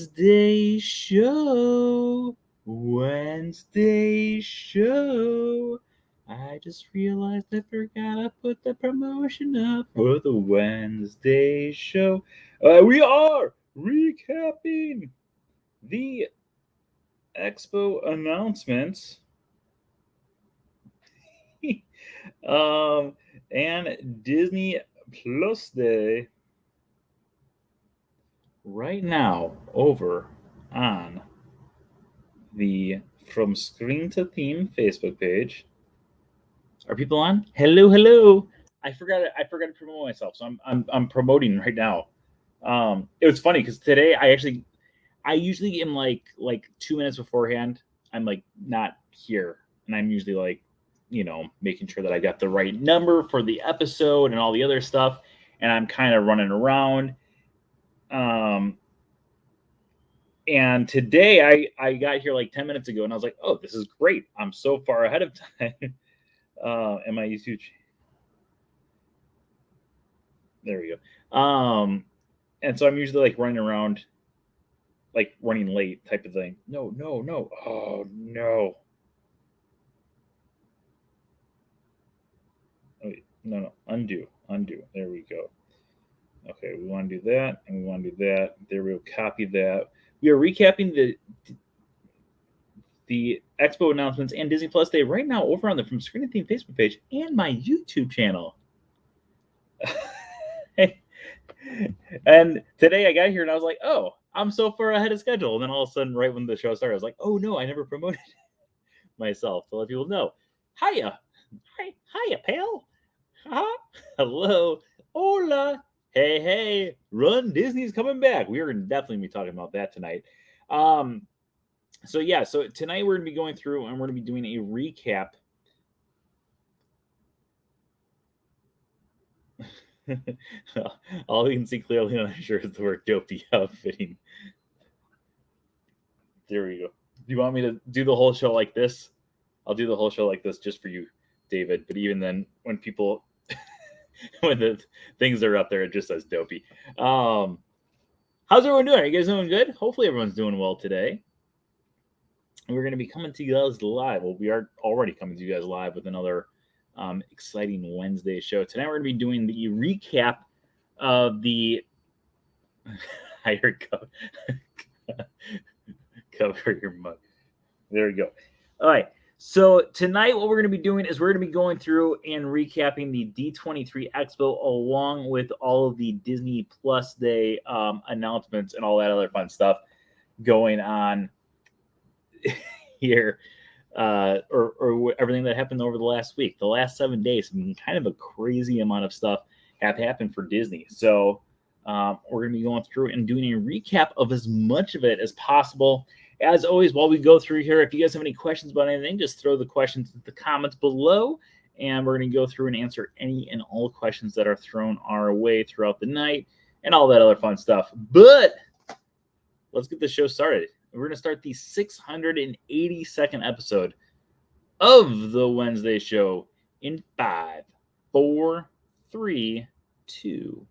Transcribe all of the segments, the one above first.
Wednesday show. Wednesday show. I just realized I forgot to put the promotion up for the Wednesday show. We are recapping the Expo announcements. And Disney Plus Day right now over on the From Screen to Theme Facebook page. Are people on? Hello. I forgot to promote myself, so I'm promoting right now. It was funny because today I usually am like 2 minutes beforehand. I'm like not here, and I'm usually like, making sure that I got the right number for the episode and all the other stuff, and I'm kind of running around. And today I got here like 10 minutes ago, and I was like, oh, this is great. I'm so far ahead of time. And my YouTube. There we go. And so I'm usually like running around, like running late type of thing. No. Oh, no. Wait, no. Undo. There we go. Okay, we want to do that, and we want to do that. There we go. Copy that. We are recapping the Expo announcements and Disney Plus Day right now over on the From Screen to Theme Facebook page and my YouTube channel. And today I got here and I was like, oh, I'm so far ahead of schedule. And then all of a sudden, right when the show started, I was like, oh no, I never promoted myself to let people know. Hiya, pal. Huh? Hello, hola. Hey, Run Disney's coming back. We are definitely gonna be talking about that tonight. So tonight we're gonna be going through and we're gonna be doing a recap. All you can see clearly on the shirt is the word dopey outfitting. There we go. Do you want me to do the whole show like this? I'll do the whole show like this just for you, David. But even then, when people, when the things are up there, it just says dopey. How's everyone doing? Are you guys doing good? Hopefully everyone's doing well today. We're going to be coming to you guys live. Well, we are already coming to you guys live with another exciting Wednesday show. Tonight we're going to be doing the recap of the hired cover your mug. There we go. All right. So tonight what we're going to be doing is we're going to be going through and recapping the D23 Expo along with all of the Disney Plus Day announcements and all that other fun stuff going on here. Or everything that happened over the last week. The last 7 days have been kind of a crazy amount of stuff have happened for Disney. So we're going to be going through and doing a recap of as much of it as possible. As always, while we go through here, if you guys have any questions about anything, just throw the questions in the comments below, and we're going to go through and answer any and all questions that are thrown our way throughout the night and all that other fun stuff. But let's get the show started. We're going to start the 682nd episode of the Wednesday show in 5, 4, 3, 2.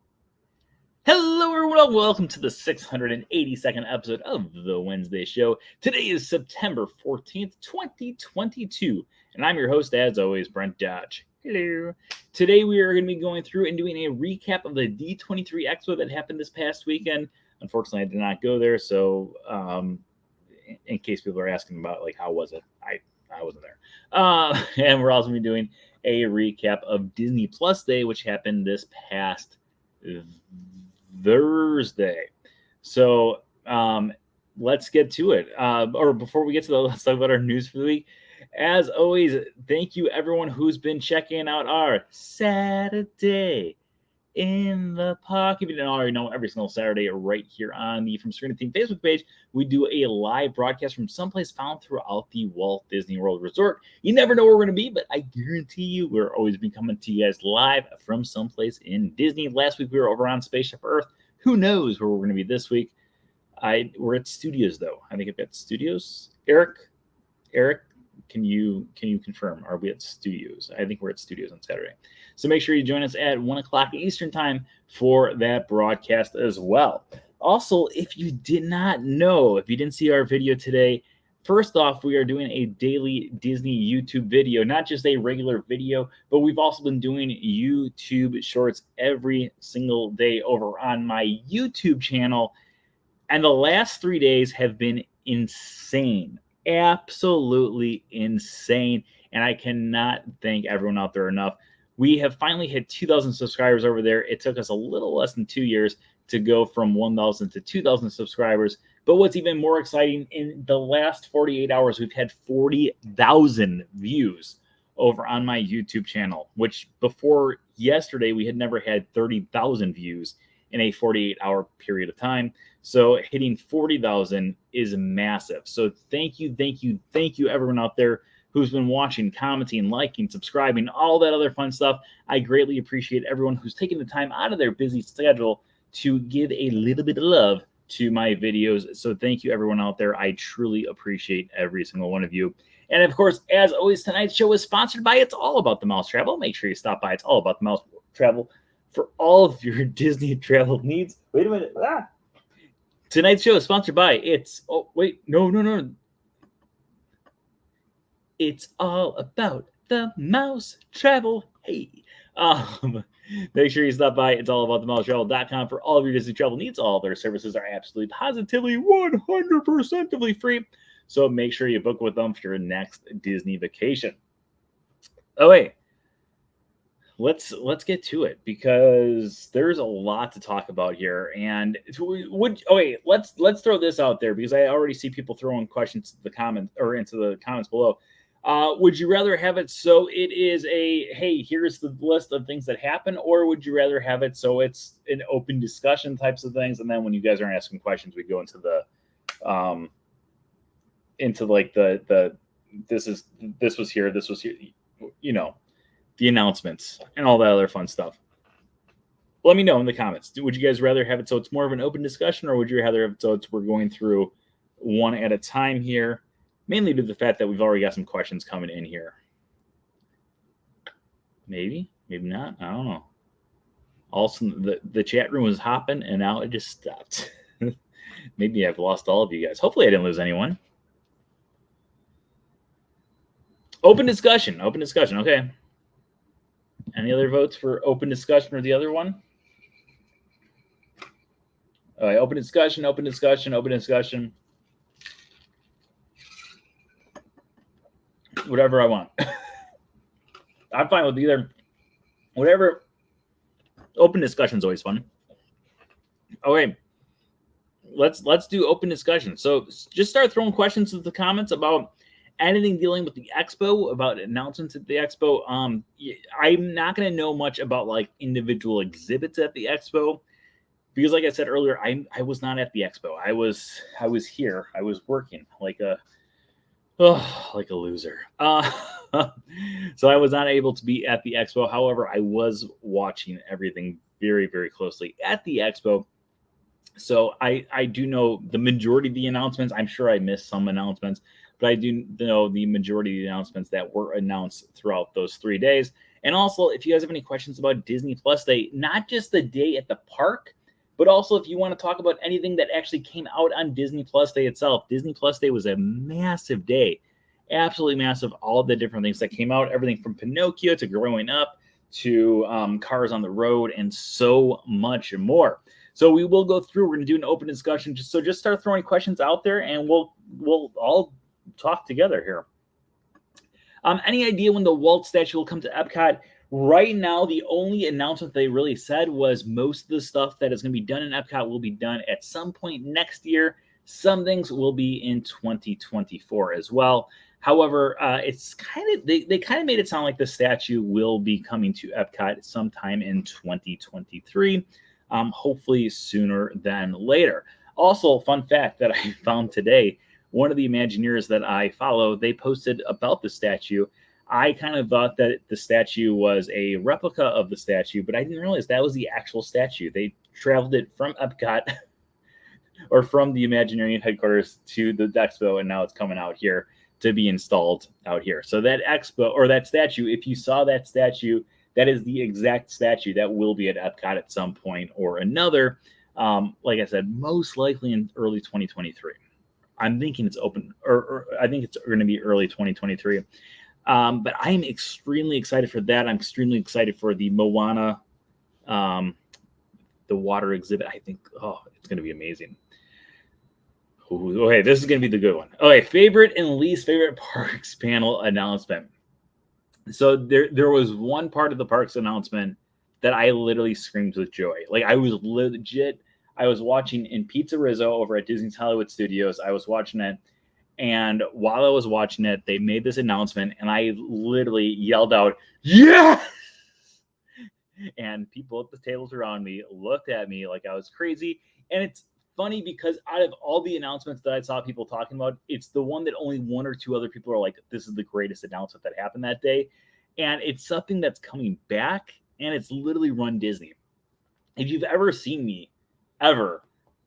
Hello, everyone. Welcome to the 682nd episode of the Wednesday show. Today is September 14th, 2022, and I'm your host, as always, Brent Dodge. Hello. Today, we are going to be going through and doing a recap of the D23 Expo that happened this past weekend. Unfortunately, I did not go there, so in case people are asking about, like, how was it? I wasn't there. And we're also going to be doing a recap of Disney Plus Day, which happened this past Thursday. So let's get to it. Or before we get to that, let's talk about our news for the week. As always, thank you everyone who's been checking out our Saturday in the Park. If you didn't already know, every single Saturday right here on the From Screen to Theme Facebook page, we do a live broadcast from someplace found throughout the Walt Disney World Resort. You never know where we're going to be, but I guarantee you we're always been coming to you guys live from someplace in Disney. Last week we were over on Spaceship Earth. Who knows where we're going to be this week? We're at Studios, though. I think I've got Studios. Eric, can you confirm? Are we at Studios? I think we're at Studios on Saturday. So make sure you join us at 1 o'clock Eastern time for that broadcast as well. Also, if you did not know, if you didn't see our video today, first off, we are doing a daily Disney YouTube video, not just a regular video, but we've also been doing YouTube shorts every single day over on my YouTube channel. And the last 3 days have been insane, absolutely insane. And I cannot thank everyone out there enough. We have finally hit 2,000 subscribers over there. It took us a little less than 2 years to go from 1,000 to 2,000 subscribers. But what's even more exciting, in the last 48 hours, we've had 40,000 views over on my YouTube channel, which before yesterday, we had never had 30,000 views in a 48-hour period of time. So hitting 40,000 is massive. So thank you, everyone out there who's been watching, commenting, liking, subscribing, all that other fun stuff. I greatly appreciate everyone who's taking the time out of their busy schedule to give a little bit of love to my videos. So thank you, everyone out there. I truly appreciate every single one of you. And of course, as always, tonight's show is sponsored by It's All About the Mouse Travel. Make sure you stop by It's All About the Mouse Travel for all of your Disney travel needs. Wait a minute. Tonight's show is sponsored by It's All About the Mouse Travel. Hey. Make sure you stop by It's All About the Mouse Travel.com for all of your Disney travel needs. All their services are absolutely positively 100% free. So make sure you book with them for your next Disney vacation. Oh, wait. Let's get to it, because there's a lot to talk about here. And let's throw this out there, because I already see people throwing questions to the comments or into the comments below. Would you rather have it so it is a, hey, here's the list of things that happen, or would you rather have it so it's an open discussion types of things, and then when you guys aren't asking questions, we go into the this was here, you know, the announcements and all that other fun stuff. Let me know in the comments. Would you guys rather have it so it's more of an open discussion, or would you rather have it so we're going through one at a time here? Mainly due to the fact that we've already got some questions coming in here. Maybe not. I don't know. Also, the chat room was hopping, and now it just stopped. Maybe I've lost all of you guys. Hopefully I didn't lose anyone. Open discussion. Okay. Any other votes for open discussion or the other one? All right, open discussion. Whatever I want. I'm fine with either. Whatever. Open discussion is always fun. Okay. Let's do open discussion. So just start throwing questions into the comments about anything dealing with the expo, about announcements at the expo. I'm not going to know much about like individual exhibits at the expo, because like I said earlier, I was not at the expo. I was here. I was working like a loser. So I was not able to be at the expo. However, I was watching everything very, very closely at the expo. So I do know the majority of the announcements. I'm sure I missed some announcements, but I do know the majority of the announcements that were announced throughout those 3 days. And also, if you guys have any questions about Disney Plus Day, not just the day at the park, but also if you want to talk about anything that actually came out on Disney Plus Day itself. Disney Plus Day was a massive day, absolutely massive. All the different things that came out, everything from Pinocchio to Growing Up to Cars on the Road, and so much more. So we will go through. We're going to do an open discussion. Just start throwing questions out there, and we'll all talk together here. Any idea when the Walt statue will come to Epcot? Right now, the only announcement they really said was most of the stuff that is going to be done in Epcot will be done at some point next year. Some things will be in 2024 as well. However, it's kind of they kind of made it sound like the statue will be coming to Epcot sometime in 2023. Hopefully sooner than later. Also, fun fact that I found today, one of the Imagineers that I follow, they posted about the statue. I kind of thought that the statue was a replica of the statue, but I didn't realize that was the actual statue. They traveled it from Epcot or from the Imagineering headquarters to the expo, and now it's coming out here to be installed out here. So that expo, or that statue, if you saw that statue, that is the exact statue that will be at Epcot at some point or another. Like I said, most likely in early 2023. I'm thinking it's open, or I think it's going to be early 2023. But I am extremely excited for that. I'm extremely excited for the Moana, um, the water exhibit. I think, it's going to be amazing. Ooh, okay, this is going to be the good one. Okay, favorite and least favorite parks panel announcement. So there was one part of the parks announcement that I literally screamed with joy. Like I was legit. I was watching in Pizza Rizzo over at Disney's Hollywood Studios. I was watching it, and while I was watching it, they made this announcement, and I literally yelled out, "Yeah!" And people at the tables around me looked at me like I was crazy. And it's funny because out of all the announcements that I saw people talking about, it's the one that only one or two other people are like, this is the greatest announcement that happened that day. And it's something that's coming back, and it's literally Run Disney. If you've ever seen me, ever,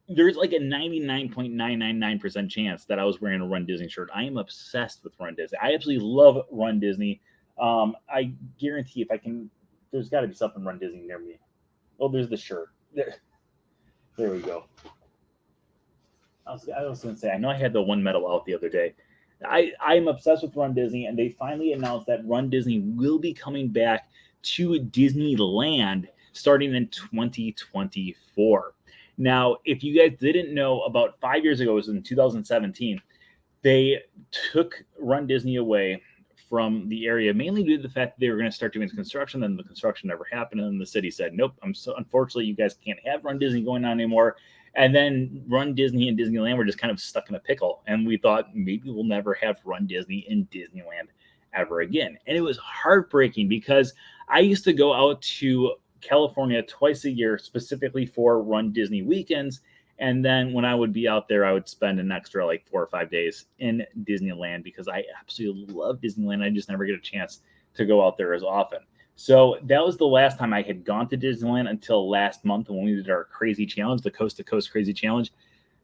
there's like a 99.999% chance that I was wearing a Run Disney shirt. I am obsessed with Run Disney. I absolutely love Run Disney. I guarantee if I can, there's got to be something Run Disney near me. Oh, there's the shirt. There we go. I was going to say, I know I had the one medal out the other day. I'm obsessed with Run Disney, and they finally announced that Run Disney will be coming back to Disneyland starting in 2024. Now, if you guys didn't know, about 5 years ago, it was in 2017, they took Run Disney away from the area, mainly due to the fact that they were going to start doing construction, and the construction never happened. And then the city said, nope, unfortunately, you guys can't have Run Disney going on anymore. And then Run Disney and Disneyland were just kind of stuck in a pickle. And we thought maybe we'll never have Run Disney in Disneyland ever again. And it was heartbreaking because I used to go out to California twice a year, specifically for Run Disney weekends. And then when I would be out there, I would spend an extra like 4 or 5 days in Disneyland because I absolutely love Disneyland. I just never get a chance to go out there as often. So that was the last time I had gone to Disneyland until last month when we did our crazy challenge, the Coast to Coast Crazy Challenge.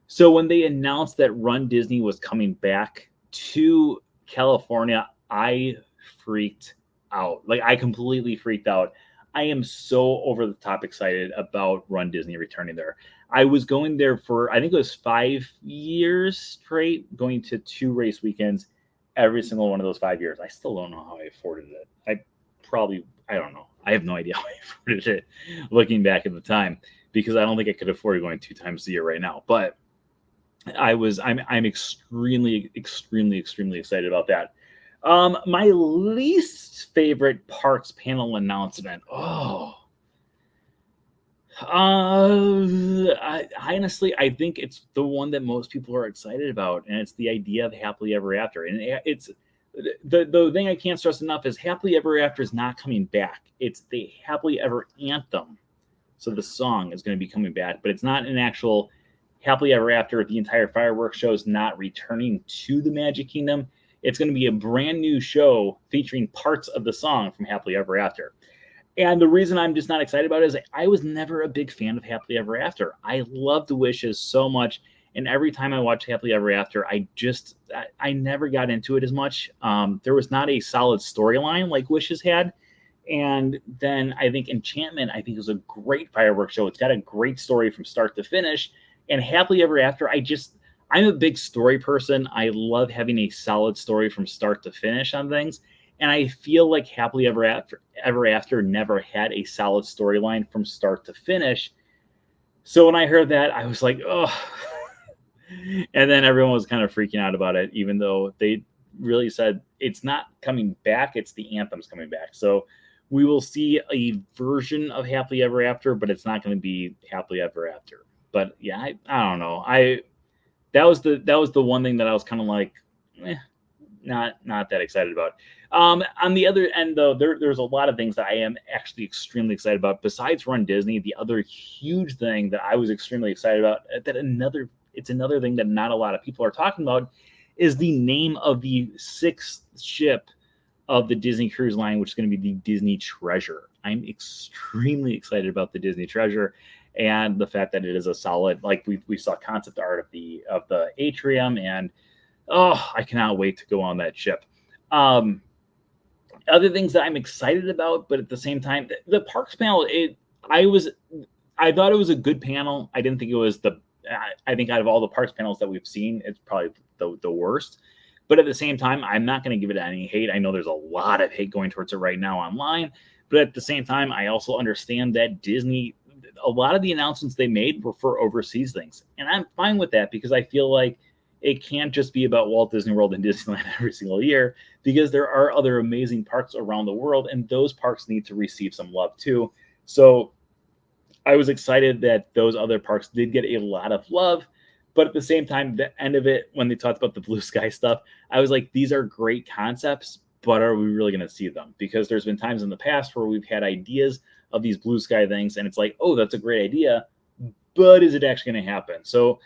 So when they announced that Run Disney was coming back to California, I freaked out. Like I completely freaked out. I am so over the top excited about Run Disney returning there. I was going there for, I think it was 5 years straight, going to 2 race weekends every single one of those 5 years. I still don't know how I afforded it. I don't know. I have no idea how I afforded it looking back at the time, because I don't think I could afford going 2 times a year right now. But I'm extremely, extremely, extremely excited about that. My least favorite parks panel announcement. Honestly, I think it's the one that most people are excited about, and it's the idea of happily ever after. And it's the thing I can't stress enough is happily ever after is not coming back. It's the happily ever anthem. So the song is going to be coming back, but it's not an actual happily ever after. The entire fireworks show is not returning to the Magic Kingdom. It's going to be a brand new show featuring parts of the song from Happily Ever After. And the reason I'm just not excited about it is I was never a big fan of Happily Ever After. I loved Wishes so much. And every time I watch Happily Ever After, I never got into it as much. There was not a solid storyline like Wishes had. And then I think Enchantment, I think, was a great fireworks show. It's got a great story from start to finish. And Happily Ever After, I'm a big story person. I love having a solid story from start to finish on things. And I feel like Happily Ever After never had a solid storyline from start to finish. So when I heard that, I was like, oh. And then everyone was kind of freaking out about it, even though they really said it's not coming back. It's the anthem's coming back. So we will see a version of Happily Ever After, but it's not going to be Happily Ever After. But yeah, I don't know. That was the one thing that I was kind of like, not that excited about. On the other end, though, there's a lot of things that I am actually extremely excited about. Besides Run Disney, the other huge thing that I was extremely excited about, it's another thing that not a lot of people are talking about, is the name of the 6th ship of the Disney Cruise Line, which is going to be the Disney Treasure. I'm extremely excited about the Disney Treasure, and the fact that it is a solid, like we saw concept art of the atrium, and I cannot wait to go on that ship. Other things that I'm excited about, but at the same time, the parks panel, I I thought it was a good panel. I didn't think it was I think out of all the parks panels that we've seen, it's probably the worst. But at the same time, I'm not going to give it any hate. I know there's a lot of hate going towards it right now online. But at the same time, I also understand that Disney, a lot of the announcements they made were for overseas things. And I'm fine with that because I feel like it can't just be about Walt Disney World and Disneyland every single year, because there are other amazing parks around the world, and those parks need to receive some love too. So I was excited that those other parks did get a lot of love. But at the same time, the end of it, when they talked about the blue sky stuff, I was like, these are great concepts, but are we really going to see them? Because there's been times in the past where we've had ideas of these blue sky things, and it's like, oh, that's a great idea, but is it actually going to happen? So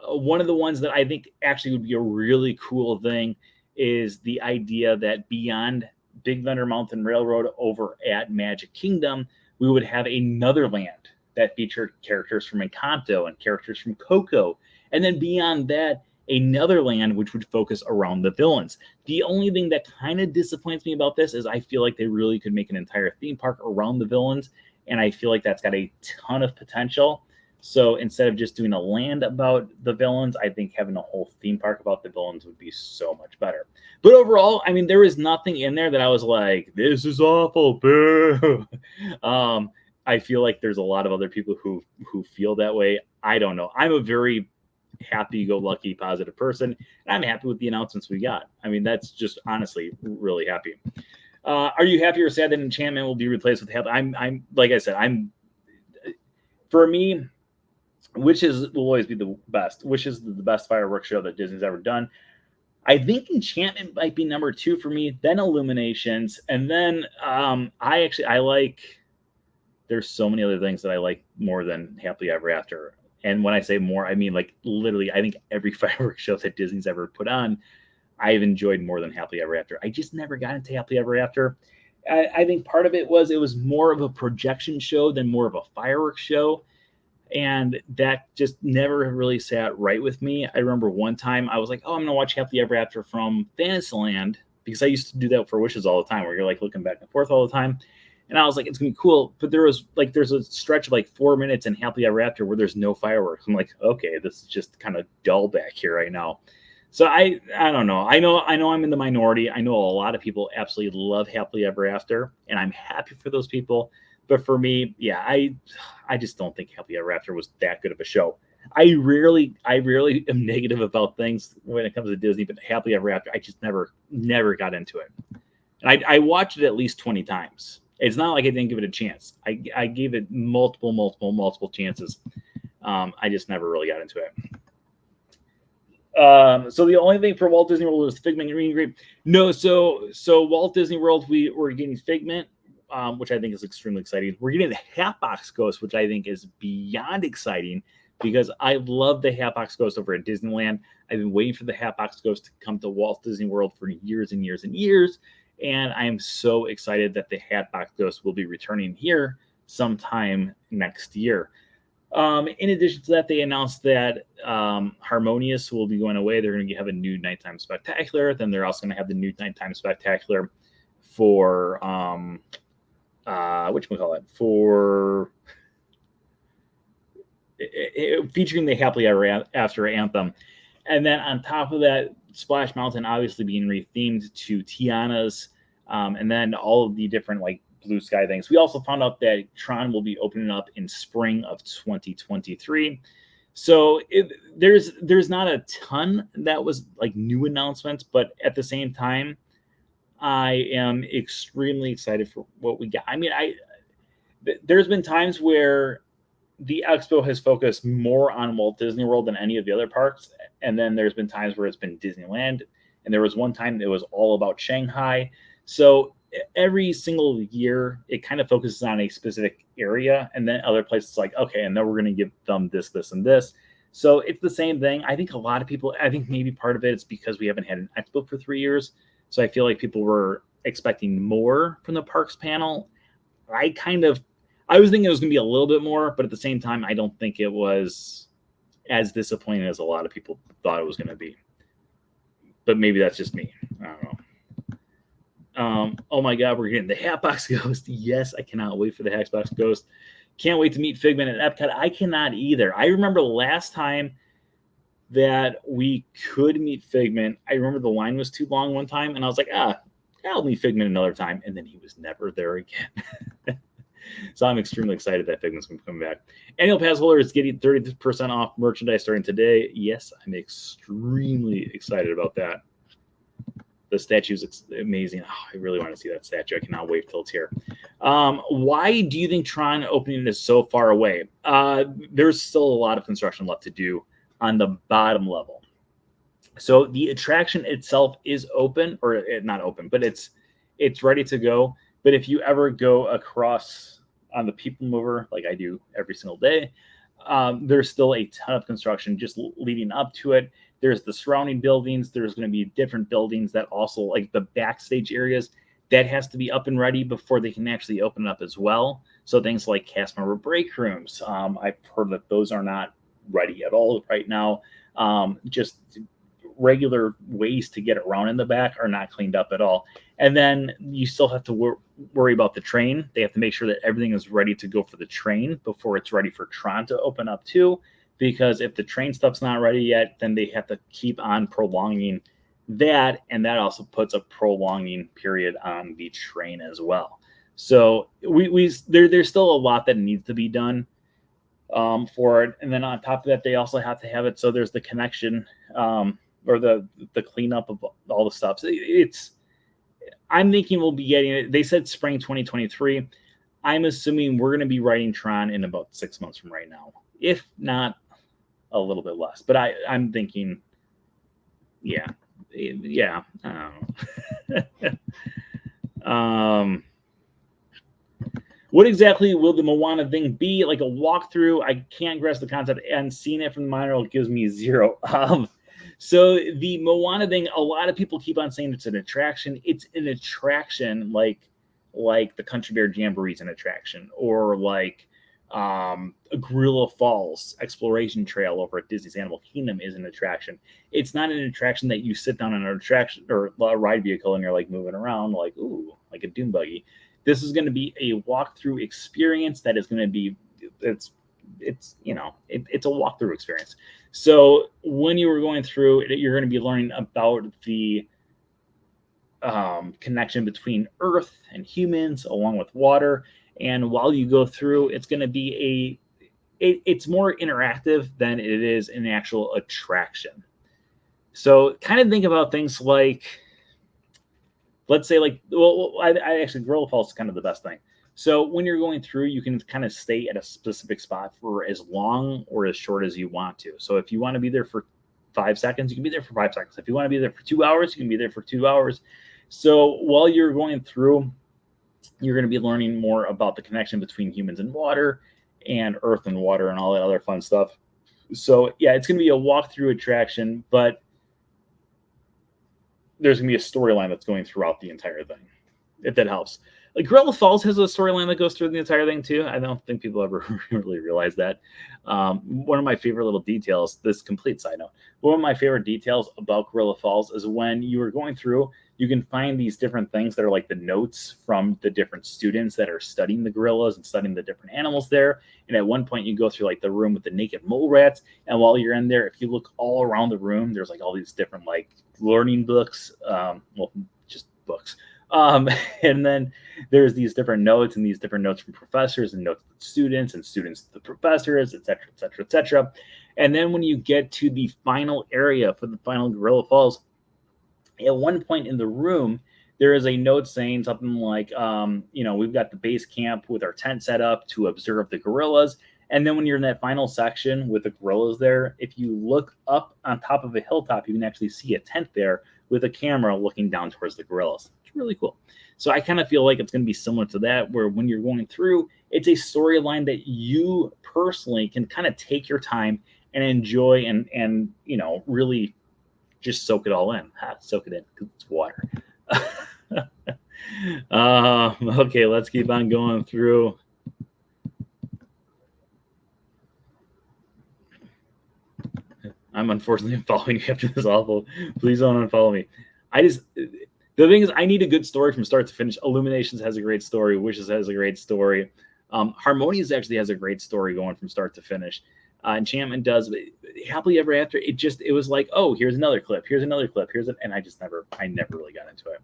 one of the ones that I think actually would be a really cool thing is the idea that beyond Big Thunder Mountain Railroad over at Magic Kingdom, we would have another land that featured characters from Encanto and characters from Coco. And then beyond that, another land which would focus around the villains. The only thing that kind of disappoints me about this is I feel like they really could make an entire theme park around the villains, and I feel like that's got a ton of potential. So instead of just doing a land about the villains, I think having a whole theme park about the villains would be so much better. But overall, I mean, there was nothing in there that I was like, this is awful, boo. I feel like there's a lot of other people who feel that way. I don't know. I'm a very happy-go-lucky, positive person, and I'm happy with the announcements we got. I mean, that's just honestly really happy. Are you happy or sad that Enchantment will be replaced with Happy? I'm like I said, for me, Wishes will always be the best. Wishes is the best fireworks show that Disney's ever done. I think Enchantment might be number 2 for me, then Illuminations, and then I like. There's so many other things that I like more than Happily Ever After. And when I say more, I mean like literally, I think every fireworks show that Disney's ever put on, I've enjoyed more than Happily Ever After. I just never got into Happily Ever After. I think part of it was more of a projection show than more of a fireworks show. And that just never really sat right with me. I remember one time I was like, oh, I'm going to watch Happily Ever After from Fantasyland, because I used to do that for Wishes all the time, where you're like looking back and forth all the time. And I was like, it's going to be cool. But there's a stretch of like 4 minutes in Happily Ever After where there's no fireworks. I'm like, okay, this is just kind of dull back here right now. So I don't know. I know I'm in the minority. I know a lot of people absolutely love Happily Ever After, and I'm happy for those people. But for me, yeah, I just don't think Happily Ever After was that good of a show. I rarely am negative about things when it comes to Disney, but Happily Ever After, I just never got into it. And I watched it at least 20 times. It's not like I didn't give it a chance. I gave it multiple chances. I just never really got into it. So the only thing for Walt Disney World was Figment Green Grape. No, so Walt Disney World, we're getting Figment, which I think is extremely exciting. We're getting the Hatbox Ghost, which I think is beyond exciting, because I love the Hatbox Ghost over at Disneyland. I've been waiting for the Hatbox Ghost to come to Walt Disney World for years and years and years. And I am so excited that the Hatbox Ghost will be returning here sometime next year. In addition to that, they announced that Harmonious will be going away. They're going to have a new Nighttime Spectacular. Then they're also going to have the new Nighttime Spectacular for for featuring the Happily Ever After anthem. And then on top of that, Splash Mountain obviously being rethemed to Tiana's, and then all of the different like blue sky things. We also found out that Tron will be opening up in spring of 2023. So there's not a ton that was like new announcements, but at the same time, I am extremely excited for what we got. I mean, there's been times where the expo has focused more on Walt Disney World than any of the other parks. And then there's been times where it's been Disneyland. And there was one time that was all about Shanghai. So every single year, it kind of focuses on a specific area. And then other places like, okay, and then we're going to give them this, this, and this. So it's the same thing. I think a lot of people, I think maybe part of it is because we haven't had an expo for 3 years. So I feel like people were expecting more from the parks panel. I was thinking it was going to be a little bit more, but at the same time, I don't think it was as disappointing as a lot of people thought it was going to be. But maybe that's just me. I don't know. Oh my God, we're getting the Hatbox Ghost. Yes, I cannot wait for the Hatbox Ghost. Can't wait to meet Figment at Epcot. I cannot either. I remember the last time that we could meet Figment. I remember the line was too long one time, and I was like, I'll meet Figment another time. And then he was never there again. So I'm extremely excited that Figment's going to come back. Annual pass holders getting 30% off merchandise starting today. Yes, I'm extremely excited about that. The statue's amazing. Oh, I really want to see that statue. I cannot wait till it's here. Why do you think Tron opening is so far away? There's still a lot of construction left to do on the bottom level. So the attraction itself is open, or not open, but it's ready to go. But if you ever go across on the People Mover, like I do every single day, there's still a ton of construction just leading up to it. There's the surrounding buildings. There's going to be different buildings that also, like the backstage areas, that has to be up and ready before they can actually open up as well. So things like cast member break rooms, I've heard that those are not ready at all right now. Just regular ways to get around in the back are not cleaned up at all. And then you still have to worry about the train. They have to make sure that everything is ready to go for the train before it's ready for Tron to open up too. Because if the train stuff's not ready yet, then they have to keep on prolonging that. And that also puts a prolonging period on the train as well. So there's still a lot that needs to be done for it. And then on top of that, they also have to have it so there's the connection or the cleanup of all the stuff. So I'm thinking we'll be getting it. They said spring 2023. I'm assuming we're going to be writing Tron in about 6 months from right now, if not a little bit less. But I'm thinking, yeah. I don't know. What exactly will the Moana thing be? Like a walkthrough? I can't grasp the concept, and seeing it from the monorail gives me zero. So the Moana thing, a lot of people keep on saying it's an attraction. It's an attraction like the Country Bear Jamboree is an attraction, or like Gorilla Falls Exploration Trail over at Disney's Animal Kingdom is an attraction. It's not an attraction that you sit down on an attraction or a ride vehicle and you're like moving around like, ooh, like a dune buggy. This is going to be a walkthrough experience that is going to be, it's a walkthrough experience. So when you were going through it, you're going to be learning about the connection between Earth and humans along with water. And while you go through, it's going to be it's more interactive than it is an actual attraction. So kind of think about things like, let's say I actually, Gorilla Falls is kind of the best thing. So when you're going through, you can kind of stay at a specific spot for as long or as short as you want to. So if you want to be there for 5 seconds, you can be there for 5 seconds. If you want to be there for 2 hours, you can be there for 2 hours. So while you're going through, you're going to be learning more about the connection between humans and water and earth and water and all that other fun stuff. So yeah, it's going to be a walkthrough attraction, but there's going to be a storyline that's going throughout the entire thing, if that helps. Like Gorilla Falls has a storyline that goes through the entire thing too. I don't think people ever really realize that. One of my favorite little details, this complete side note, one of my favorite details about Gorilla Falls is when you are going through, you can find these different things that are like the notes from the different students that are studying the gorillas and studying the different animals there. And at one point you go through like the room with the naked mole rats. And while you're in there, if you look all around the room, there's like all these different like learning books, just books. And then there's these different notes and these different notes from professors and notes from students and students to the professors, et cetera, et cetera, et cetera. And then when you get to the final area for the final Gorilla Falls, at one point in the room, there is a note saying something like, we've got the base camp with our tent set up to observe the gorillas. And then when you're in that final section with the gorillas there, if you look up on top of a hilltop, you can actually see a tent there with a camera looking down towards the gorillas. It's really cool. So I kind of feel like it's going to be similar to that, where when you're going through, it's a storyline that you personally can kind of take your time and enjoy and really just soak it all in. Soak it in because it's water. Okay, let's keep on going through. I'm unfortunately following you after this awful. Please don't unfollow me. The thing is, I need a good story from start to finish. Illuminations has a great story. Wishes has a great story. Harmonious actually has a great story going from start to finish. Enchantment does, but Happily Ever After, it was like, oh, here's another clip, and I never really got into it.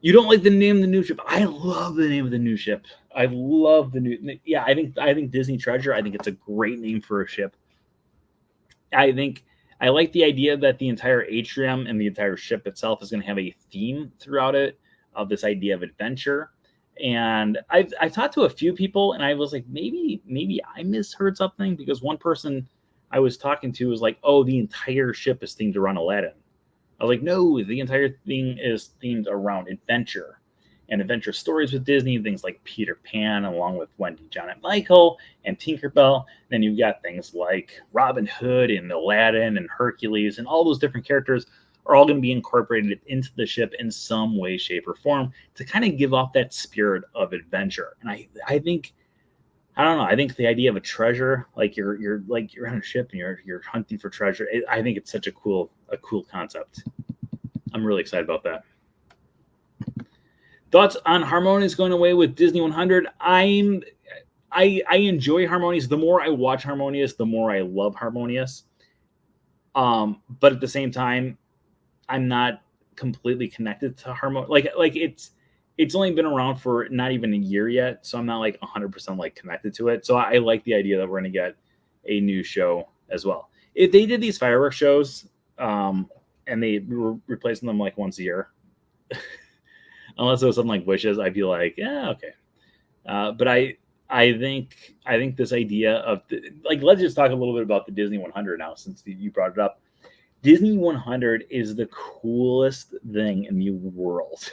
You don't like the name of the new ship? I love the name of the new ship. I love the new. Yeah, I think Disney Treasure. I think it's a great name for a ship. I like the idea that the entire atrium and the entire ship itself is going to have a theme throughout it of this idea of adventure. And I talked to a few people, and I was like, maybe I misheard something, because one person I was talking to was like, oh, the entire ship is themed around Aladdin. I was like, no, the entire thing is themed around adventure and adventure stories with Disney, things like Peter Pan, along with Wendy, John, and Michael, and Tinkerbell. Then you've got things like Robin Hood and Aladdin and Hercules, and all those different characters are all going to be incorporated into the ship in some way, shape, or form to kind of give off that spirit of adventure. And I think, I don't know, I think the idea of a treasure, like you're on a ship and you're hunting for treasure, I think it's such a cool concept. I'm really excited about that. Thoughts on Harmonious going away with Disney 100? I enjoy Harmonious. The more I watch Harmonious, the more I love Harmonious. But at the same time, I'm not completely connected to Harmonious. Like it's only been around for not even a year yet, so I'm not like 100% like connected to it. So I like the idea that we're going to get a new show as well. If they did these fireworks shows, and they were replacing them like once a year, unless it was something like Wishes, I'd be like, yeah, okay. But I think this idea of let's just talk a little bit about the Disney 100 now, since you brought it up. Disney 100 is the coolest thing in the world.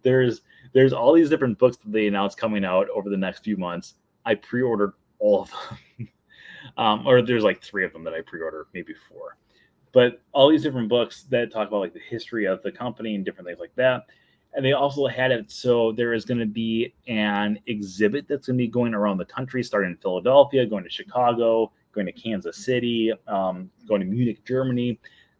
There's all these different books that they announced coming out over the next few months. I pre-ordered all of them. Or there's like 3 of them that I pre-ordered, maybe 4. But all these different books that talk about like the history of the company and different things like that. And they also had it so there is going to be an exhibit that's going to be going around the country, starting in Philadelphia, going to Chicago, going to Kansas City, going to Munich, Germany,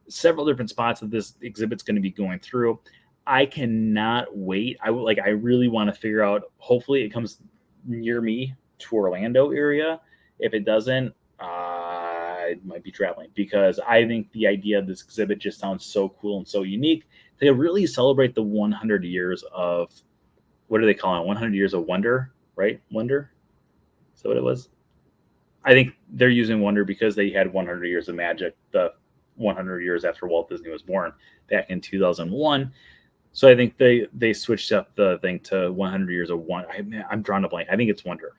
several different spots that this exhibit's going to be going through. I cannot wait. I really want to figure out, hopefully it comes near me to Orlando area. If it doesn't, I might be traveling, because I think the idea of this exhibit just sounds so cool and so unique. They really celebrate the 100 years of, what do they call it? 100 years of wonder, right? Wonder? Is that what it was? I think they're using wonder because they had 100 years of magic, the 100 years after Walt Disney was born back in 2001. So I think they switched up the thing to 100 years of wonder. I'm drawing a blank. I think it's wonder.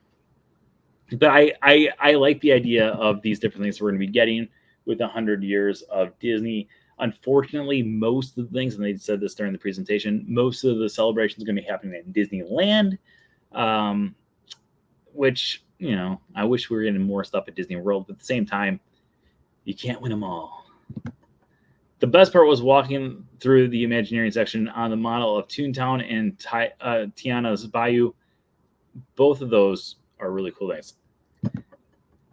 But I like the idea of these different things we're going to be getting with 100 years of Disney. Unfortunately, most of the things, and they said this during the presentation, most of the celebration is going to be happening in Disneyland, which, I wish we were getting more stuff at Disney World. But at the same time, you can't win them all. The best part was walking through the Imagineering section on the model of Toontown and Tiana's Bayou. Both of those are really cool things.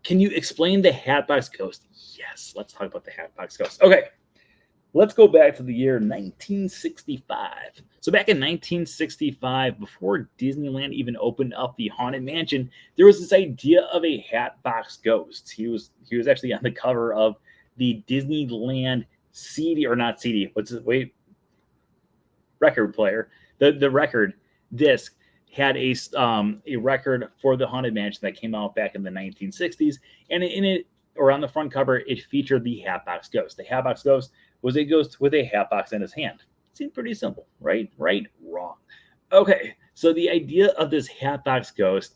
Can you explain the Hatbox Ghost? Yes, let's talk about the Hatbox Ghost. Okay, let's go back to the year 1965. So back in 1965, before Disneyland even opened up the Haunted Mansion, there was this idea of a Hatbox Ghost. He was actually on the cover of the Disneyland CD, or not CD, record player. The record disc had a record for the Haunted Mansion that came out back in the 1960s, and in it, or on the front cover, it featured the Hatbox Ghost. The Hatbox Ghost was a ghost with a hatbox in his hand. Seemed pretty simple, right? Right? Wrong. Okay, so the idea of this Hatbox Ghost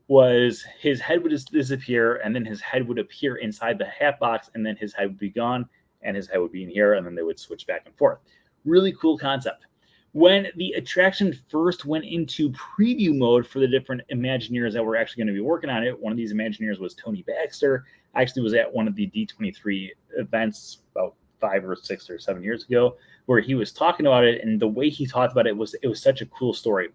was his head would just disappear, and then his head would appear inside the hatbox, and then his head would be gone, and his head would be in here, and then they would switch back and forth. Really cool concept. When the attraction first went into preview mode for the different Imagineers that were actually going to be working on it, one of these Imagineers was Tony Baxter. I actually was at one of the D23 events about 5 or 6 or 7 years ago, where he was talking about it, and the way he talked about it was such a cool story.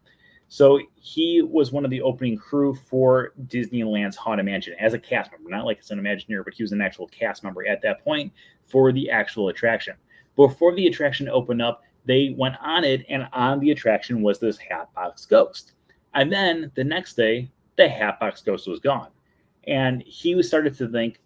So he was one of the opening crew for Disneyland's Haunted Mansion as a cast member, not like as an Imagineer, but he was an actual cast member at that point for the actual attraction. Before the attraction opened up, they went on it, and on the attraction was this Hatbox Ghost. And then the next day, the Hatbox Ghost was gone. And he started to think,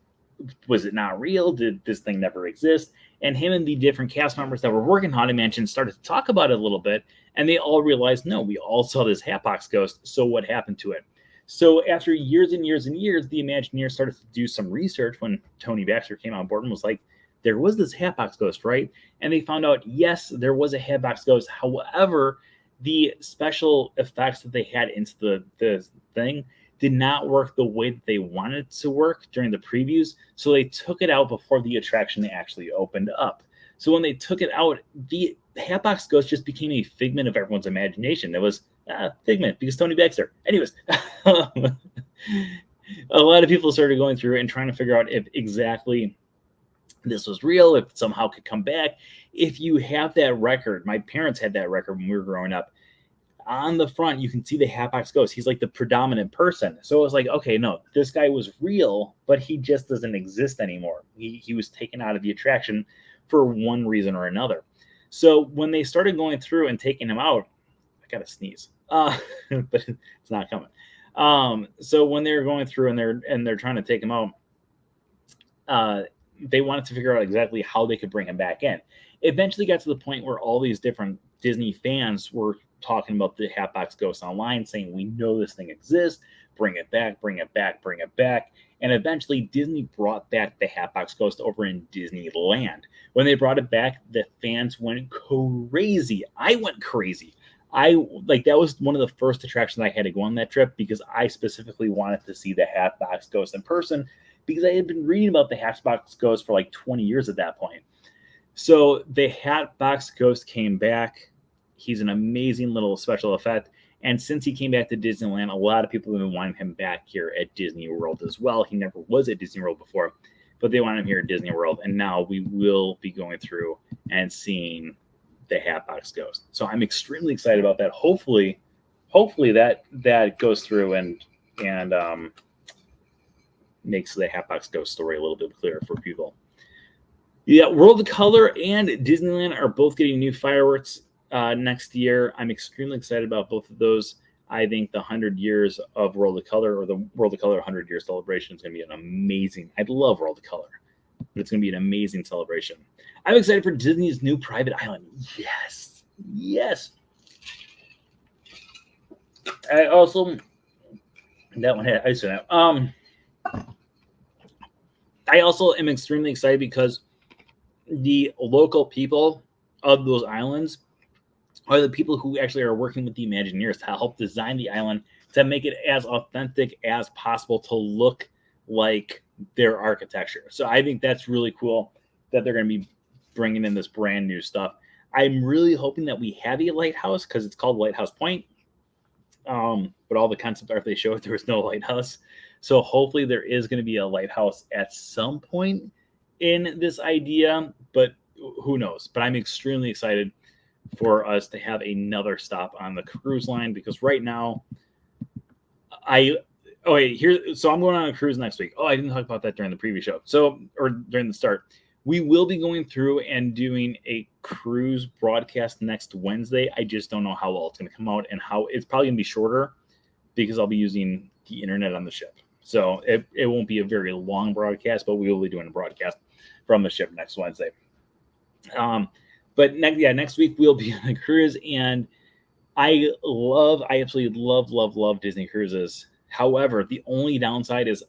was it not real? Did this thing never exist? And him and the different cast members that were working Haunted Mansion started to talk about it a little bit, and they all realized, no, we all saw this Hatbox Ghost, so what happened to it? So after years and years and years, the Imagineers started to do some research when Tony Baxter came on board and was like, there was this Hatbox Ghost, right? And they found out, yes, there was a Hatbox Ghost. However, the special effects that they had into the thing did not work the way that they wanted it to work during the previews. So they took it out before the attraction actually opened up. So when they took it out, the Hatbox Ghost just became a figment of everyone's imagination. It was figment because Tony Baxter. Anyways, a lot of people started going through and trying to figure out if exactly this was real, if it somehow could come back. If you have that record, my parents had that record when we were growing up. On the front, you can see the Hatbox Ghost. He's like the predominant person. So it was like, okay, no, this guy was real, but he just doesn't exist anymore. He was taken out of the attraction for one reason or another. So when they started going through and taking him out, I gotta sneeze, but it's not coming. So when they're going through and they're trying to take him out, they wanted to figure out exactly how they could bring him back in. Eventually got to the point where all these different Disney fans were talking about the Hatbox Ghost online, saying, we know this thing exists, bring it back, bring it back, bring it back. And eventually Disney brought back the Hatbox Ghost over in Disneyland. When they brought it back, the fans went crazy. I went crazy. That was one of the first attractions I had to go on that trip because I specifically wanted to see the Hatbox Ghost in person because I had been reading about the Hatbox Ghost for like 20 years at that point. So the Hatbox Ghost came back. He's an amazing little special effect. And since he came back to Disneyland, a lot of people have been wanting him back here at Disney World as well. He never was at Disney World before, but they want him here at Disney World. And now we will be going through and seeing the Hatbox Ghost. So I'm extremely excited about that. Hopefully that goes through and makes the Hatbox Ghost story a little bit clearer for people. Yeah, World of Color and Disneyland are both getting new fireworks next year. I'm extremely excited about both of those. I think the 100 years of World of Color, or the World of Color 100 year celebration, is going to be an amazing. I love World of Color, but it's going to be an amazing celebration. I'm excited for Disney's new private island. Yes. I also that one had ice in it. I also am extremely excited because the local people of those islands are the people who actually are working with the Imagineers to help design the island to make it as authentic as possible to look like their architecture. So I think that's really cool that they're going to be bringing in this brand new stuff. I'm really hoping that we have a lighthouse because it's called Lighthouse Point. But all the concept art they showed, there was no lighthouse. So hopefully there is going to be a lighthouse at some point in this idea, but who knows? But I'm extremely excited for us to have another stop on the cruise line because right now I'm going on a cruise next week. I didn't talk about that during the previous show. Or during the start. We will be going through and doing a cruise broadcast next Wednesday. I just don't know how well it's going to come out and how it's probably going to be shorter because I'll be using the internet on the ship. So it won't be a very long broadcast, but we will be doing a broadcast from the ship next Wednesday. But next week we'll be on a cruise, and I absolutely love Disney cruises. However, the only downside is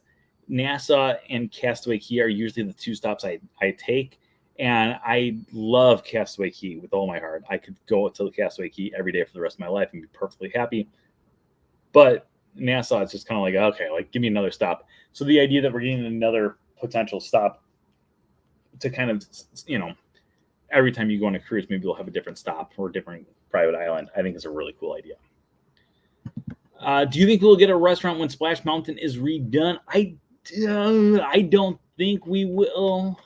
Nassau and Castaway Cay are usually the two stops I take, and I love Castaway Cay with all my heart. I could go to Castaway Cay every day for the rest of my life and be perfectly happy. But Nassau, it's just kind of like, okay, like give me another stop. So the idea that we're getting another potential stop to kind of, every time you go on a cruise, maybe we'll have a different stop or a different private island. I think is a really cool idea. Do you think we'll get a restaurant when Splash Mountain is redone? I don't think we will.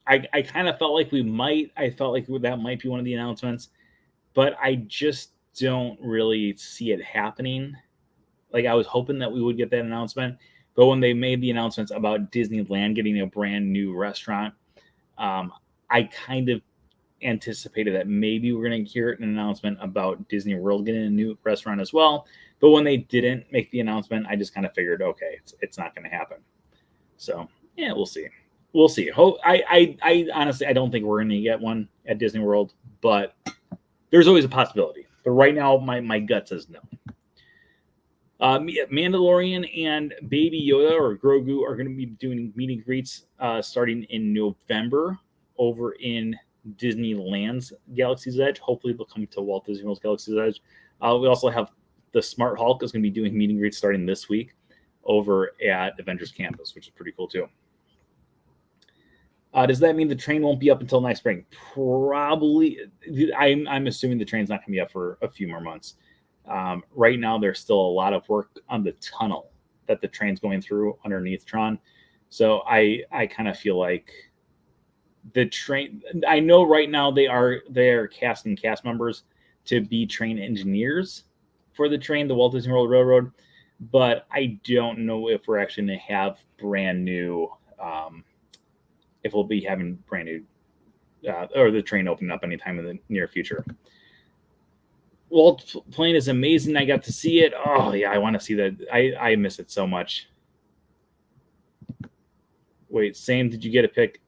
I kind of felt like we might. I felt like that might be one of the announcements, but I just don't really see it happening. Like I was hoping that we would get that announcement, but when they made the announcements about Disneyland getting a brand new restaurant, I kind of anticipated that maybe we're going to hear an announcement about Disney World getting a new restaurant as well. But when they didn't make the announcement, I just kind of figured, okay, it's not going to happen. So yeah, we'll see. We'll see. I honestly, I don't think we're going to get one at Disney World, but there's always a possibility. But right now, my gut says no. Mandalorian and Baby Yoda or Grogu are going to be doing meet and greets starting in November over in Disneyland's Galaxy's Edge. Hopefully, they'll come to Walt Disney World's Galaxy's Edge. We also have the Smart Hulk is going to be doing meet and greets starting this week over at Avengers Campus, which is pretty cool too. Does that mean the train won't be up until next spring? Probably. I'm assuming the train's not going to be up for a few more months. Right now, there's still a lot of work on the tunnel that the train's going through underneath Tron. So I kind of feel like the train. I know right now they are casting cast members to be train engineers for the train, the Walt Disney World Railroad, but I don't know if we're actually going to have brand new. If we'll be having brand new or the train opening up anytime in the near future. Walt plane is amazing. I got to see it. Oh yeah, I want to see that. I miss it so much. Wait, Sam, did you get a pick?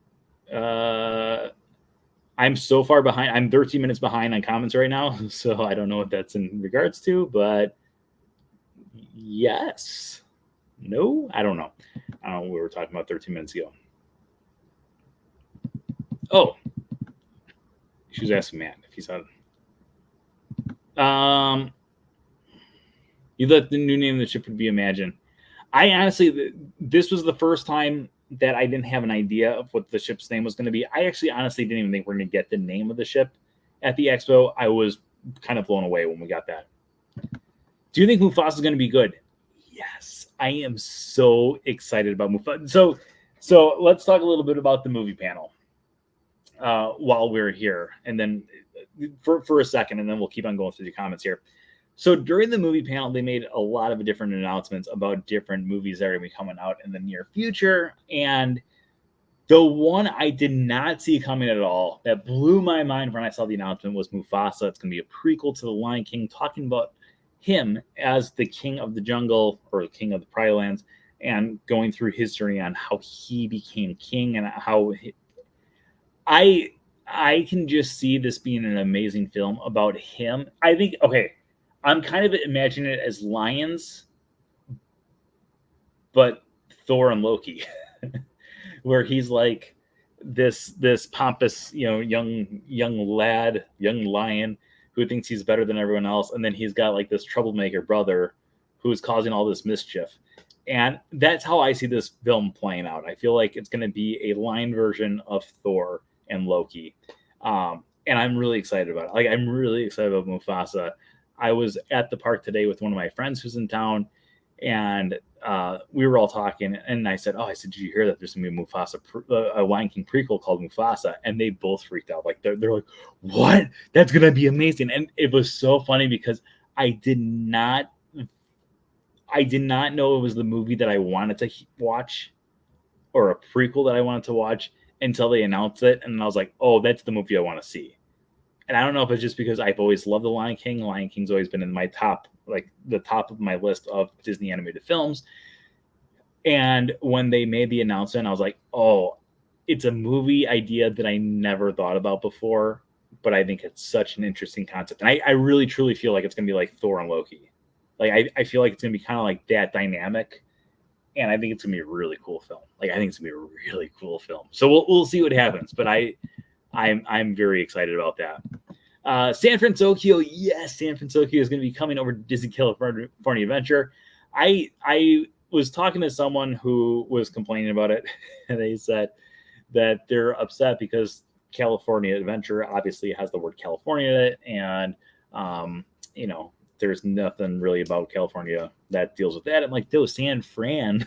I'm so far behind. I'm 13 minutes behind on comments right now, so I don't know what that's in regards to, but yes. No, I don't know. I don't know what we were talking about 13 minutes ago. Oh, she was asking Matt if he's on. You thought the new name of the ship would be Imagine. I honestly, this was the first time that I didn't have an idea of what the ship's name was going to be. I actually honestly didn't even think we're going to get the name of the ship at the expo. I was kind of blown away when we got that. Do you think Mufasa is going to be good? Yes, I am so excited about Mufasa. So let's talk a little bit about the movie panel while we're here, and then for a second, and then we'll keep on going through the comments here. So during the movie panel, they made a lot of different announcements about different movies that are going to be coming out in the near future. And the one I did not see coming at all that blew my mind when I saw the announcement was Mufasa. It's going to be a prequel to The Lion King, talking about him as the king of the jungle or the king of the Prairie Lands and going through his journey on how he became king and how I can just see this being an amazing film about him. I think, okay, I'm kind of imagining it as lions, but Thor and Loki, where he's like this pompous, young lad, young lion who thinks he's better than everyone else, and then he's got like this troublemaker brother who's causing all this mischief. And that's how I see this film playing out. I feel like it's going to be a lion version of Thor and Loki. And I'm really excited about it. Like, I'm really excited about Mufasa. I was at the park today with one of my friends who's in town, and we were all talking, and I said, did you hear that there's going to be a Mufasa, a Lion King prequel called Mufasa? And they both freaked out. Like, they're like, what? That's going to be amazing. And it was so funny because I did not know it was the movie that I wanted to watch or a prequel that I wanted to watch until they announced it. And I was like, oh, that's the movie I want to see. And I don't know if it's just because I've always loved The Lion King. Lion King's always been in my top, like the top of my list of Disney animated films. And when they made the announcement, I was like, oh, it's a movie idea that I never thought about before, but I think it's such an interesting concept. And I really, truly feel like it's going to be like Thor and Loki. Like, I feel like it's going to be kind of like that dynamic. And I think it's going to be a really cool film. Like, I think it's going to be a really cool film. So we'll see what happens. But I'm very excited about that. San Francisco, yes, San Francisco is going to be coming over to Disney California Adventure. I was talking to someone who was complaining about it, and they said that they're upset because California Adventure obviously has the word California in it, and there's nothing really about California that deals with that. I'm like, San Fran,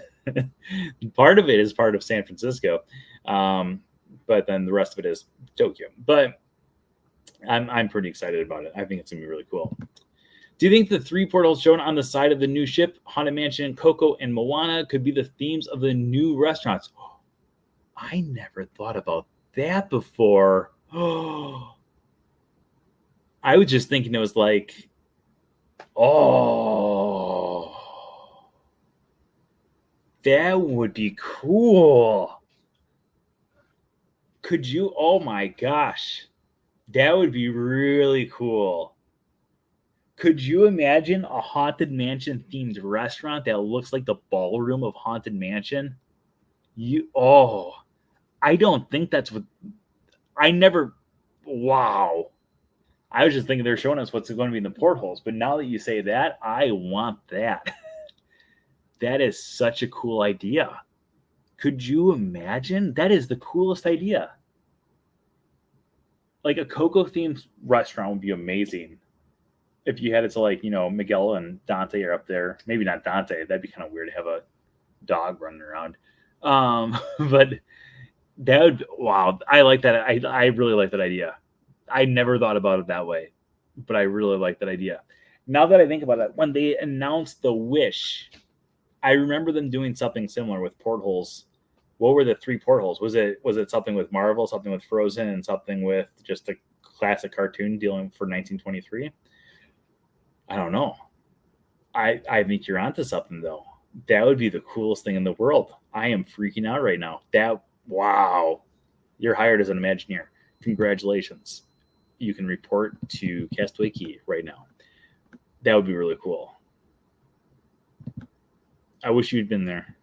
part of it is part of San Francisco, but then the rest of it is Tokyo. But I'm pretty excited about it. I think it's gonna be really cool. Do you think the 3 portals shown on the side of the new ship, Haunted Mansion, Coco, and Moana, could be the themes of the new restaurants? I never thought about that before. I was just thinking it was like, oh, that would be cool. Could you? Oh my gosh, that would be really cool. Could you imagine a Haunted Mansion themed restaurant that looks like the ballroom of Haunted Mansion? I don't think that's what I never. Wow. I was just thinking they're showing us what's going to be in the portholes, but now that you say that, I want that. That is such a cool idea. Could you imagine? That is the coolest idea. Like a Coco themed restaurant would be amazing. If you had it to like, Miguel and Dante are up there. Maybe not Dante. That'd be kind of weird to have a dog running around. But that would, wow. I like that. I really like that idea. I never thought about it that way, but I really like that idea. Now that I think about it, when they announced the Wish, I remember them doing something similar with portholes. What were the 3 portholes? Was it something with Marvel, something with Frozen, and something with just a classic cartoon dealing for 1923? I don't know. I think you're onto something though. That would be the coolest thing in the world. I am freaking out right now. Wow. You're hired as an Imagineer. Congratulations. You can report to Castaway Key right now. That would be really cool. I wish you'd been there.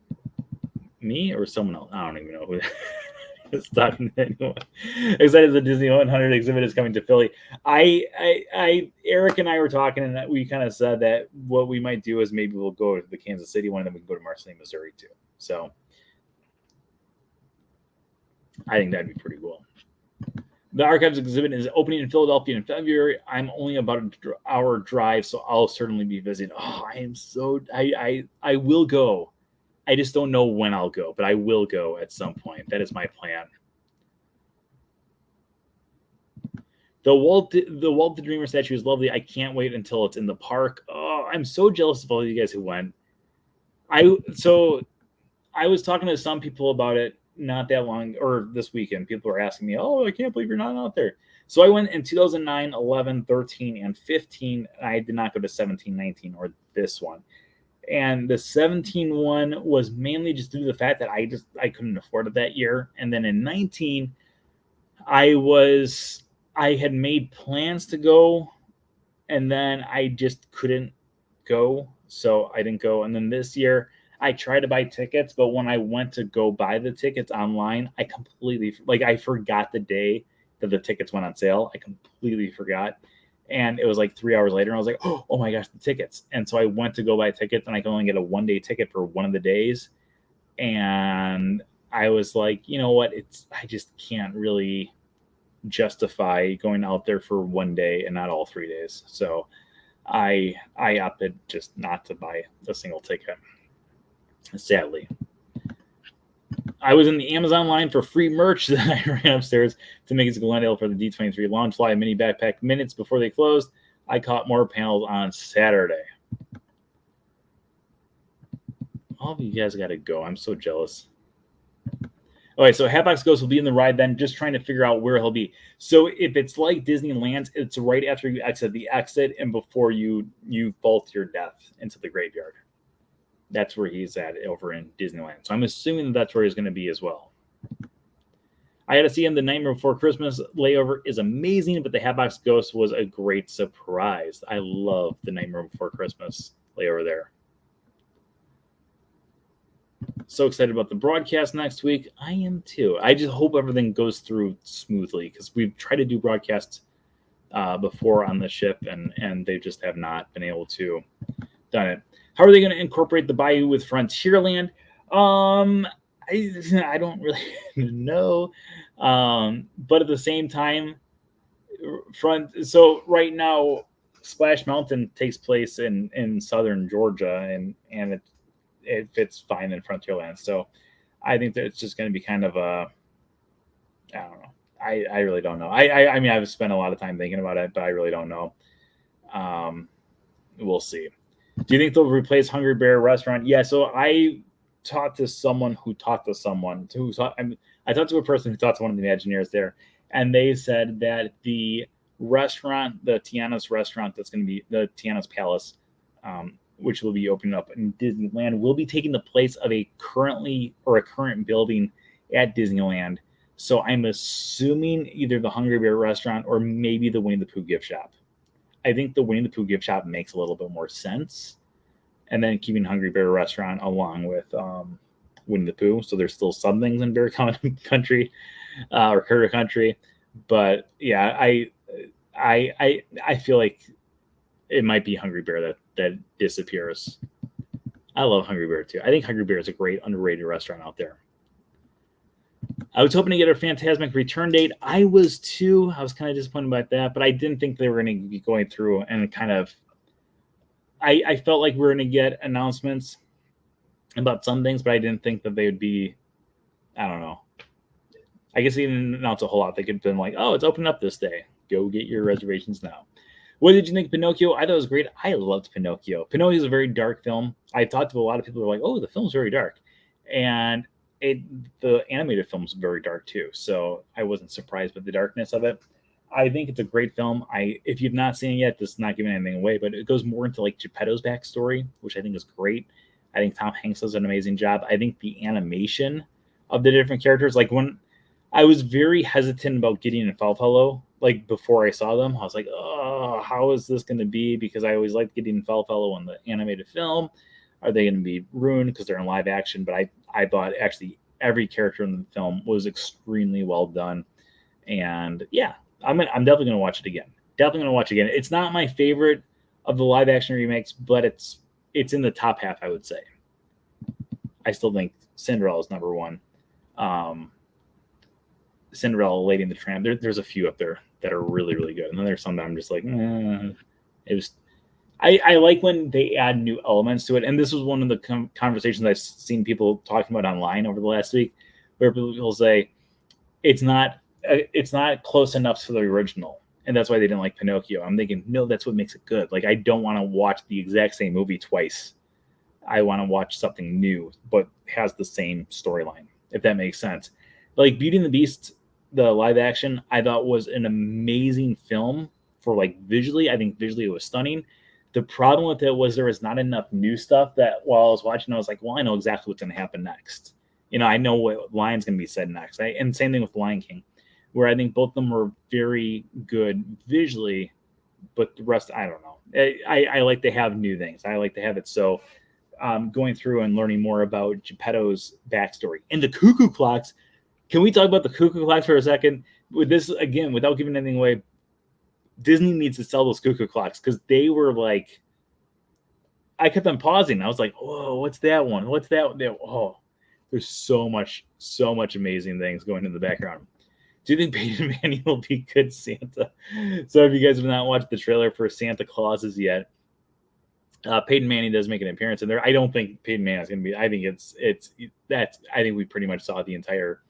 Me or someone else? I don't even know who is talking to anyone. Excited the Disney 100 exhibit is coming to Philly. Eric and I were talking, and we kind of said that what we might do is maybe we'll go to the Kansas City one, and then we can go to Marceline, Missouri too. So I think that'd be pretty cool. The Archives exhibit is opening in Philadelphia in February. I'm only about an hour drive, so I'll certainly be visiting. Oh, I will go. I just don't know when I'll go, but I will go at some point. That is my plan. The Walt the Dreamer statue is lovely. I can't wait until it's in the park. Oh, I'm so jealous of all of you guys who went. I was talking to some people about it not that long, or this weekend. People were asking me, oh, I can't believe you're not out there. So I went in 2009, 11, 13, and 15. And I did not go to 17, 19, or this one. And the 17 one was mainly just due to the fact that I couldn't afford it that year. And then in 19, I had made plans to go, and then I just couldn't go. So I didn't go. And then this year I tried to buy tickets, but when I went to go buy the tickets online, I forgot the day that the tickets went on sale. I completely forgot. And it was like 3 hours later, and I was like, oh my gosh, the tickets. And so I went to go buy tickets, and I could only get a 1-day ticket for one of the days. And I was like, you know what? I just can't really justify going out there for 1 day and not all 3 days. So I opted just not to buy a single ticket, sadly. I was in the Amazon line for free merch. Then I ran upstairs to make it to Glendale for the D23 Launch Fly mini backpack. Minutes before they closed, I caught more panels on Saturday. All of you guys got to go. I'm so jealous. Okay, so Hatbox Ghost will be in the ride then, just trying to figure out where he'll be. So if it's like Disneyland, it's right after you exit the exit and before you fall to your death into the graveyard. That's where he's at over in Disneyland. So I'm assuming that's where he's going to be as well. I had to see him. The Nightmare Before Christmas layover is amazing, but the Hatbox Ghost was a great surprise. I love the Nightmare Before Christmas layover there. So excited about the broadcast next week. I am too. I just hope everything goes through smoothly because we've tried to do broadcasts before on the ship, and they just have not been able to done it. How are they going to incorporate the Bayou with Frontierland? I don't really know. But at the same time, so right now, Splash Mountain takes place in southern Georgia, and it fits fine in Frontierland. So I think that it's just going to be kind of I don't know. I really don't know. I mean, I've spent a lot of time thinking about it, but I really don't know. We'll see. Do you think they'll replace Hungry Bear Restaurant? Yeah. So I talked to someone who talked to someone I talked to a person who talked to one of the Imagineers there, and they said that the restaurant, the Tiana's restaurant, that's going to be the Tiana's Palace, which will be opening up in Disneyland, will be taking the place of a current building at Disneyland. So I'm assuming either the Hungry Bear restaurant or maybe the Winnie the Pooh gift shop. I think the Winnie the Pooh gift shop makes a little bit more sense. And then keeping Hungry Bear restaurant along with Winnie the Pooh. So there's still some things in Bear Country or Critter Country. But yeah, I feel like it might be Hungry Bear that disappears. I love Hungry Bear too. I think Hungry Bear is a great underrated restaurant out there. I was hoping to get a Fantasmic return date. I was too. I was kind of disappointed about that, but I didn't think they were going to be going through and kind of. I felt like we were going to get announcements about some things, but I didn't think that they would be. I don't know. I guess they didn't announce a whole lot. They could have been like, "Oh, it's opening up this day. Go get your reservations now." What did you think of Pinocchio? I thought it was great. I loved Pinocchio. Pinocchio is a very dark film. I talked to a lot of people who were like, "Oh, the film's very dark," and the animated film's very dark too. So I wasn't surprised by the darkness of it. I think it's a great film. If you've not seen it yet, this is not giving anything away, but it goes more into like Geppetto's backstory, which I think is great. I think Tom Hanks does an amazing job. I think the animation of the different characters, like when I was very hesitant about Gideon and Felfellow, like before I saw them, I was like, oh, how is this going to be? Because I always liked Gideon and Felfellow in the animated film. Are they going to be ruined because they're in live action? But I thought actually every character in the film was extremely well done. And yeah, I'm definitely going to watch it again. Definitely going to watch it again. It's not my favorite of the live action remakes, but it's in the top half, I would say. I still think Cinderella is number one. Cinderella, Lady and the Tramp. There's a few up there that are really, really good. And then there's some that I'm just like, it was. I like when they add new elements to it. And this was one of the conversations I've seen people talking about online over the last week, where people say it's not close enough to the original. And that's why they didn't like Pinocchio. I'm thinking, no, that's what makes it good. Like, I don't want to watch the exact same movie twice. I want to watch something new, but has the same storyline, if that makes sense. Like Beauty and the Beast, the live action, I thought was an amazing film for like visually. I think visually it was stunning. The problem with it was there was not enough new stuff that while I was watching, I was like, well, I know exactly what's going to happen next. I know what line's going to be said next. And same thing with Lion King, where I think both of them were very good visually, but the rest, I don't know. I like to have new things. I like to have it. So going through and learning more about Geppetto's backstory. And the Cuckoo Clocks, can we talk about the Cuckoo Clocks for a second? With this, again, without giving anything away, Disney needs to sell those Cuckoo Clocks because they were like, I kept on pausing. I was like, whoa, what's that one? What's that? Oh, there's so much amazing things going in the background. Do you think Peyton Manning will be good Santa? So if you guys have not watched the trailer for Santa Clauses yet, Peyton Manning does make an appearance in there. I don't think Peyton Manning is going to be. I think I think we pretty much saw the entire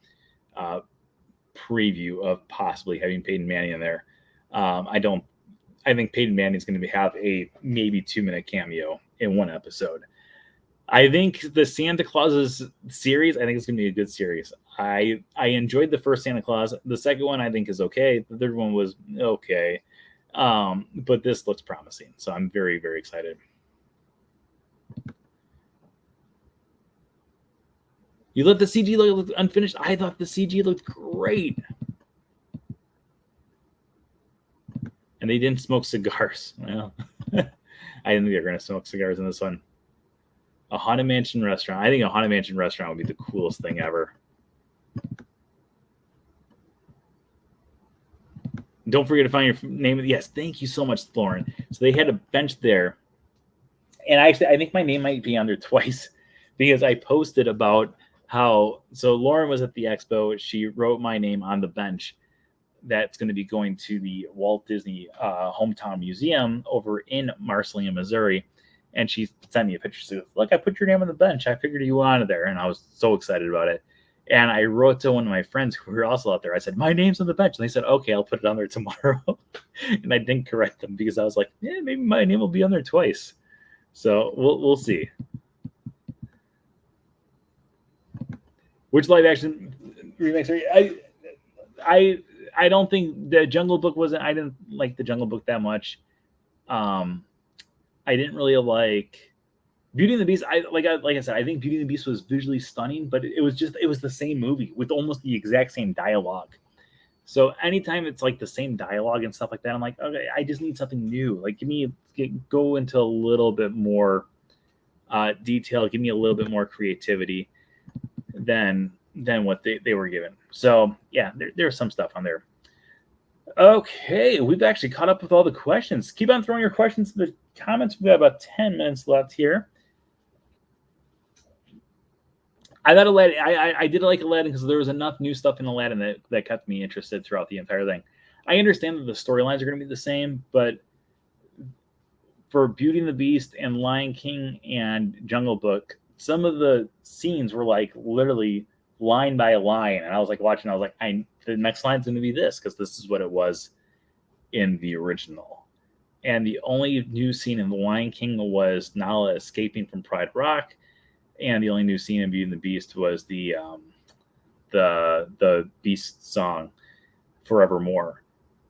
preview of possibly having Peyton Manning in there. I think Peyton Manning is going to have a maybe 2-minute cameo in one episode. I think the Santa Clauses series, I think it's going to be a good series. I enjoyed the first Santa Claus. The second one I think is okay. The third one was okay. But this looks promising. So I'm very, very excited. You let the CG look unfinished. I thought the CG looked great. And they didn't smoke cigars. Well, I didn't think they were going to smoke cigars in this one. A Haunted Mansion restaurant. I think a Haunted Mansion restaurant would be the coolest thing ever. Don't forget to find your name. Yes, thank you so much, Lauren. So they had a bench there. And I think my name might be on there twice because I posted about how, so Lauren was at the expo. She wrote my name on the bench that's going to be going to the Walt Disney Hometown Museum over in Marceline, Missouri. And she sent me a picture. She said, look, I put your name on the bench. I figured you wanted there. And I was so excited about it. And I wrote to one of my friends who were also out there. I said, my name's on the bench. And they said, okay, I'll put it on there tomorrow. And I didn't correct them because I was like, yeah, maybe my name will be on there twice. So we'll see. Which live action remakes are you? I I don't think the Jungle Book wasn't. I didn't like the Jungle Book that much. I didn't really like Beauty and the Beast. Like I said, I think Beauty and the Beast was visually stunning, but it was the same movie with almost the exact same dialogue. So anytime it's like the same dialogue and stuff like that, I'm like, okay, I just need something new. Like, go into a little bit more detail. Give me a little bit more creativity than what they were given. So yeah, there's some stuff on there. Okay, we've actually caught up with all the questions. Keep on throwing your questions in the comments. We've got about 10 minutes left here. I thought Aladdin. I did like Aladdin because there was enough new stuff in Aladdin that kept me interested throughout the entire thing. I understand that the storylines are going to be the same, but for Beauty and the Beast and Lion King and Jungle Book, some of the scenes were like literally line by line, and I was like watching. I was like, the next line's going to be this because this is what it was in the original. And the only new scene in The Lion King was Nala escaping from Pride Rock, and the only new scene in Beauty and the Beast was the Beast song, Forevermore.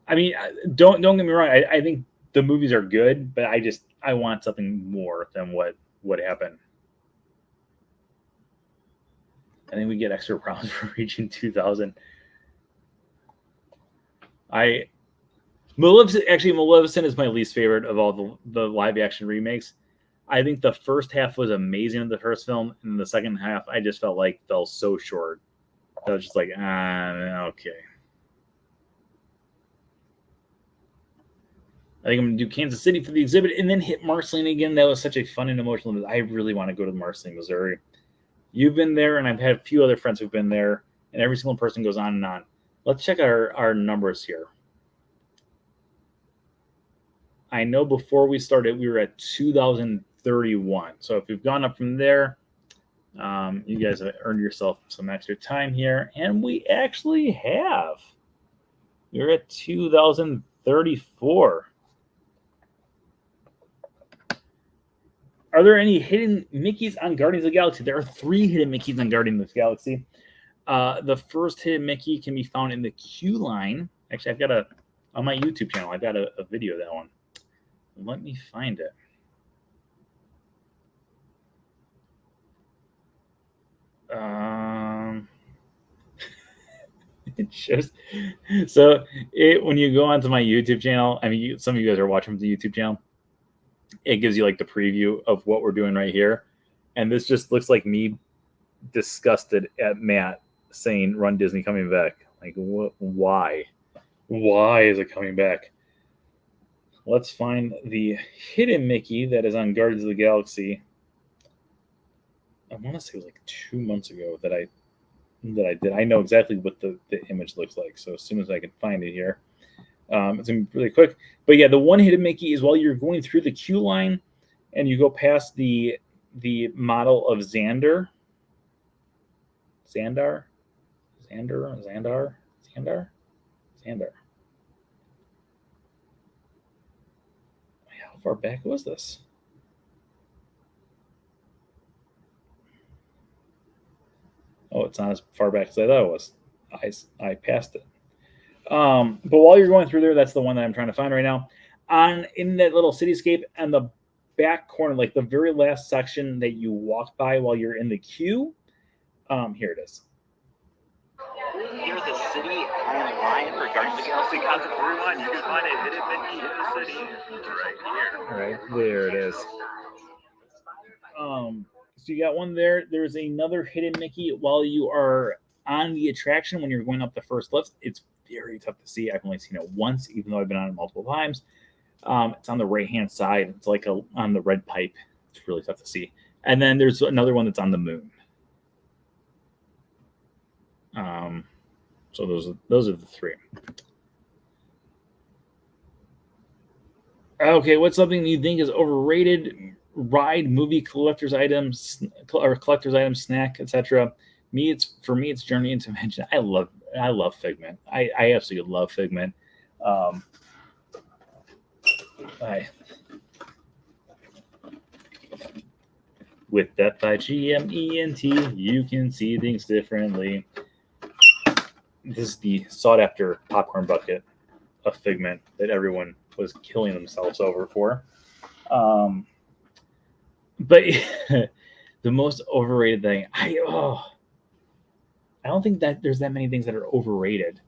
I mean, don't get me wrong. I think the movies are good, but I want something more than what happened. I think we get extra rounds for reaching 2,000. Maleficent is my least favorite of all the live action remakes. I think the first half was amazing in the first film, and the second half I just felt like fell so short. I was just like, okay. I think I'm going to do Kansas City for the exhibit and then hit Marceline again. That was such a fun and emotional. I really want to go to Marceline, Missouri. You've been there, and I've had a few other friends who've been there, and every single person goes on and on. Let's check our numbers here. I know before we started, we were at 2,031. So if we've gone up from there, you guys have earned yourself some extra time here. And we actually have. You're at 2,034. Are there any hidden Mickeys on Guardians of the Galaxy? There are 3 hidden Mickeys on Guardians of the Galaxy. The first hidden Mickey can be found in the queue line. Actually, I've got on my YouTube channel, I've got a video of that one. Let me find it. It shows. So when you go onto my YouTube channel, I mean, some of you guys are watching from the YouTube channel. It gives you like the preview of what we're doing right here, and this just looks like me disgusted at Matt saying "Run Disney coming back." Like, what? Why? Why is it coming back? Let's find the hidden Mickey that is on Guardians of the Galaxy. I want to say it was like 2 months ago that I did. I know exactly what the image looks like. So as soon as I can find it here, it's gonna be really quick. But yeah, the one hidden Mickey is while you're going through the queue line, and you go past the model of Xandar. How far back was this? Oh, it's not as far back as I thought it was. I passed it. But while you're going through there, that's the one that I'm trying to find right now. In that little cityscape and the back corner, like the very last section that you walk by while you're in the queue, here it is. Here's the city online for Guardians of the Galaxy Concert. Everyone, you can find a hidden Mickey in the city right here. Right there it is. So you got one there. There's another hidden Mickey while you are on the attraction when you're going up the first lifts. It's very tough to see. I've only seen it once, even though I've been on it multiple times. It's on the right-hand side. It's like on the red pipe. It's really tough to see. And then there's another one that's on the moon. So those are the 3. Okay, what's something you think is overrated? Ride, movie, collector's items, snack, etc. For me, it's Journey into Dimension. I love Figment. I absolutely love Figment. With Death by GMENT, you can see things differently. this is the sought after popcorn bucket of Figment that everyone was killing themselves over for. But the most overrated thing, I don't think that there's that many things that are overrated.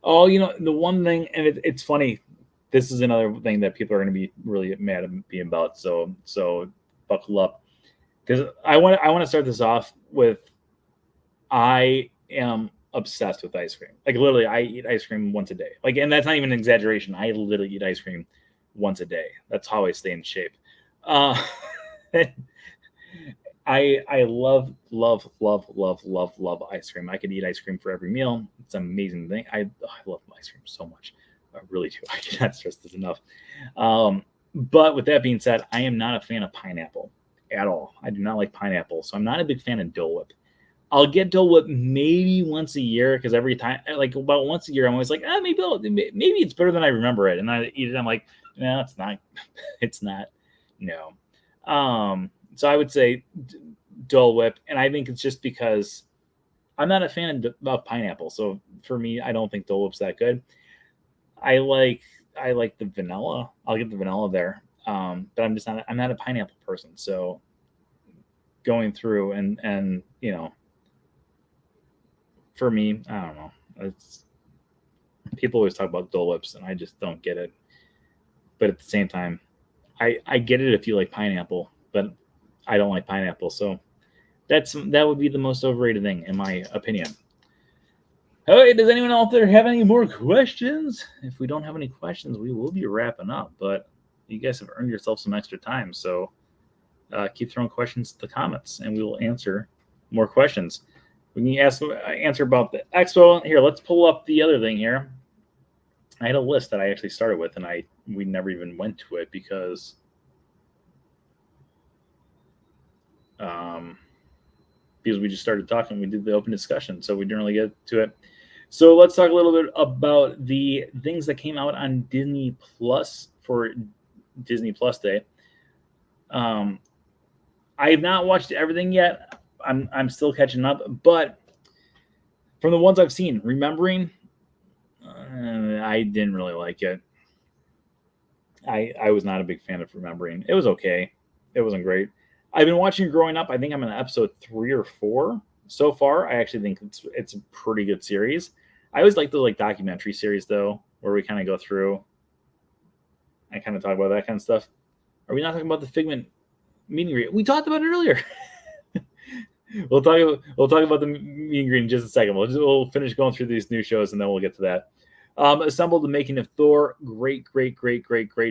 Oh, the one thing, and it's funny. This is another thing that people are going to be really mad at me about. So buckle up, because I want to start this off with, I am obsessed with ice cream. Like literally, I eat ice cream once a day. Like, and that's not even an exaggeration. I literally eat ice cream once a day. That's how I stay in shape. I love ice cream. I could eat ice cream for every meal. It's an amazing thing. I love ice cream so much. I really do. I cannot stress this enough. But with that being said, I am not a fan of pineapple at all. I do not like pineapple, so I'm not a big fan of Dole Whip. I'll get Dole Whip maybe once a year, because every time, like about once a year, I'm always like, maybe it's better than I remember it, and I eat it. I'm like, no, it's not. It's not. No. So I would say Dole Whip, and I think it's just because I'm not a fan of pineapple. So for me, I don't think Dole Whip's that good. I like the vanilla. I'll get the vanilla there, but I'm not a pineapple person. So going through and for me, I don't know. It's, people always talk about Dole Whips, and I just don't get it. But at the same time, I get it if you like pineapple, but I don't like pineapple. So that would be the most overrated thing, in my opinion. All right, does anyone out there have any more questions? If we don't have any questions, we will be wrapping up. But you guys have earned yourself some extra time, so keep throwing questions to the comments, and we will answer more questions. We can answer about the expo. Here, let's pull up the other thing here. I had a list that I actually started with, and we never even went to it because we just started talking. We did the open discussion, so we didn't really get to it. So let's talk a little bit about the things that came out on Disney Plus for Disney Plus Day. I have not watched everything yet. I'm still catching up, but from the ones I've seen, Remembering, I didn't really like it. I was not a big fan of Remembering. It was okay. It wasn't great. I've been watching Growing Up. I think I'm on episode 3 or 4 so far. I actually think it's a pretty good series. I always like those documentary series though, where we kind of go through and kind of talk about that kind of stuff. Are we not talking about the Figment meet and greet? We talked about it earlier. We'll talk about the meet and greet in just a second. We'll finish going through these new shows, and then we'll get to that. Assembled the Making of Thor. Great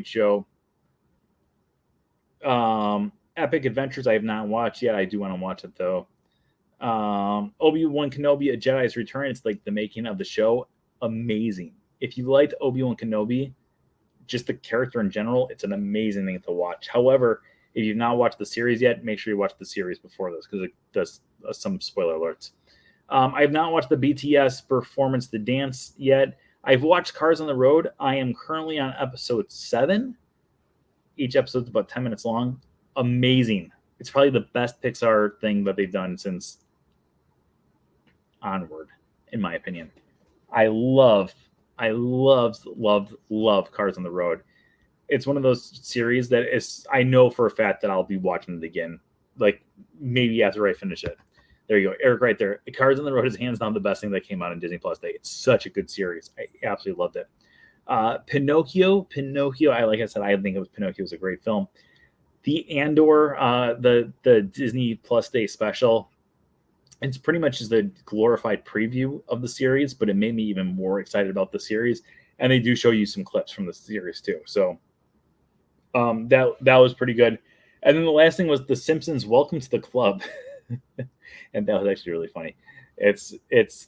show. Epic Adventures I have not watched yet. I do want to watch it though. Obi-Wan Kenobi: A Jedi's Return. It's like the making of the show. Amazing. If you liked Obi-Wan Kenobi, just the character in general, it's an amazing thing to watch. However, if you've not watched the series yet, make sure you watch the series before this, because it does some spoiler alerts. I have not watched the BTS performance, The Dance, yet. I've watched Cars on the Road. I am currently on episode 7. Each episode's about 10 minutes long. Amazing. It's probably the best Pixar thing that they've done since Onward, in my opinion. I loved Cars on the Road. It's one of those series that is, I know for a fact that I'll be watching it again, like maybe after I finish it. There you go, Eric, right there. Cars on the Road is hands down the best thing that came out on Disney Plus Day. It's such a good series. I absolutely loved it. Pinocchio, like I said, I think Pinocchio was a great film. The Andor, the Disney Plus Day special, it's pretty much just a glorified preview of the series, but it made me even more excited about the series. And they do show you some clips from the series too. So that was pretty good. And then the last thing was The Simpsons Welcome to the Club. And that was actually really funny. It's